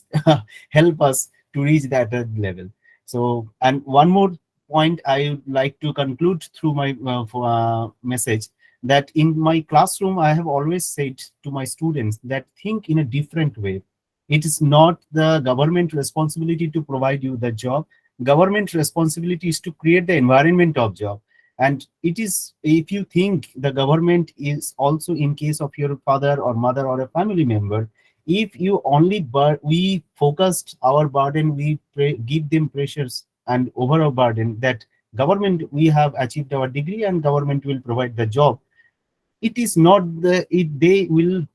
help us to reach that level. So, and one more point I would like to conclude through my message, that in my classroom I have always said to my students that think in a different way. It is not the government responsibility to provide you the job. Government responsibility is to create the environment of job. And it is, if you think the government is also in case of your father or mother or a family member, if you only we focused our burden, we give them pressures and over a burden that government, we have achieved our degree and government will provide the job. It is not the it will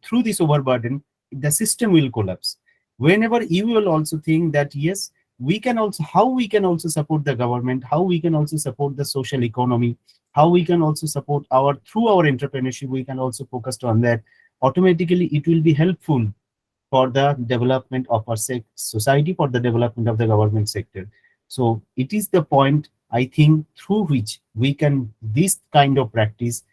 through this overburden, the system will collapse. Whenever you will also think that yes, we can also, how we can also support the government, how we can also support the social economy, how we can also support our through our entrepreneurship, we can also focus on that. Automatically it will be helpful for the development of our society, for the development of the government sector. So it is the point, I think, through which we can this kind of practice.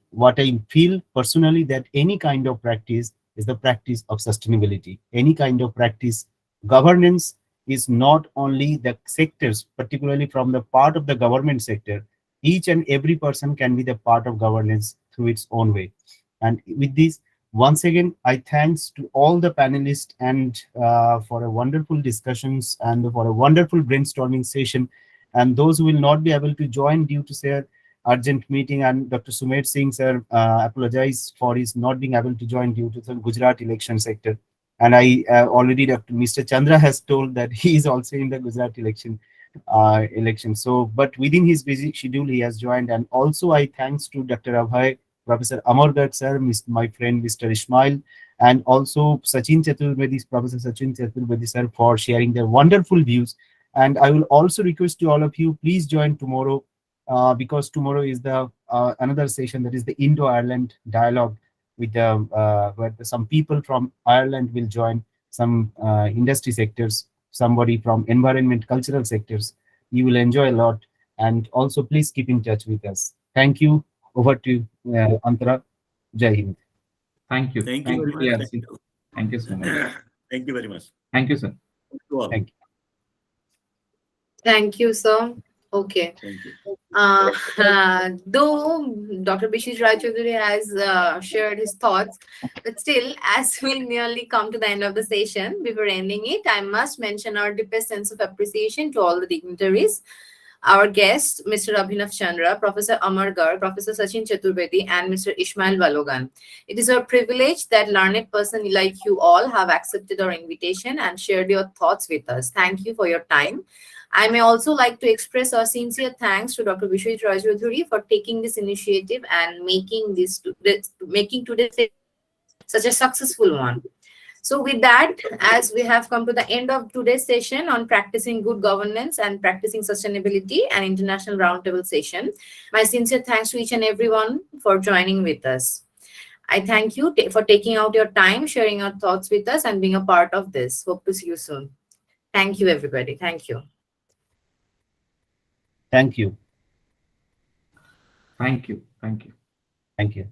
What I feel personally, that any kind of practice is the practice of sustainability. Any kind of practice, governance is not only the sectors, particularly from the part of the government sector. Each and every person can be the part of governance through its own way. And with this, once again, I thanks to all the panelists and for a wonderful discussions and for a wonderful brainstorming session. And those who will not be able to join due to their urgent meeting, and Dr. Sumed Singh sir apologized for his not being able to join due to the Gujarat election sector. And I already Mr. Chandra has told that he is also in the Gujarat election. So, but within his busy schedule, he has joined. And also, I thanks to Dr. Abhay, Professor Amar Garg sir, my friend Mr. Ismail, and also Sachin Chaturvedi, Professor Sachin Chaturvedi sir, for sharing their wonderful views. And I will also request to all of you, please join tomorrow, because tomorrow is the another session, that is the Indo-Ireland dialogue, with where some people from Ireland will join, some industry sectors, somebody from environment, cultural sectors. You will enjoy a lot. And also, please keep in touch with us. Thank you. Over to you, Antara. Jai Hind. Thank you. Thank you very much. PRC. Thank you so much. Thank you very much. Thank you, sir. Thank you. Thank you, sir. Okay. Thank you. Though Dr. Bishish Rajchodhuri has shared his thoughts, but still, as we nearly come to the end of the session, before ending it, I must mention our deepest sense of appreciation to all the dignitaries, our guests, Mr. Abhinav Chandra, Professor Amar Garg, Professor Sachin Chaturvedi, and Mr. Ismail Balogan. It is our privilege that learned person like you all have accepted our invitation and shared your thoughts with us. Thank you for your time. I may also like to express our sincere thanks to Dr. Bishish Rajchodhuri for taking this initiative and making today's such a successful one. So with that, as we have come to the end of today's session on practicing good governance and practicing sustainability and international roundtable session, my sincere thanks to each and everyone for joining with us. I thank you for taking out your time, sharing your thoughts with us, and being a part of this. Hope to see you soon. Thank you, everybody. Thank you. Thank you. Thank you. Thank you. Thank you.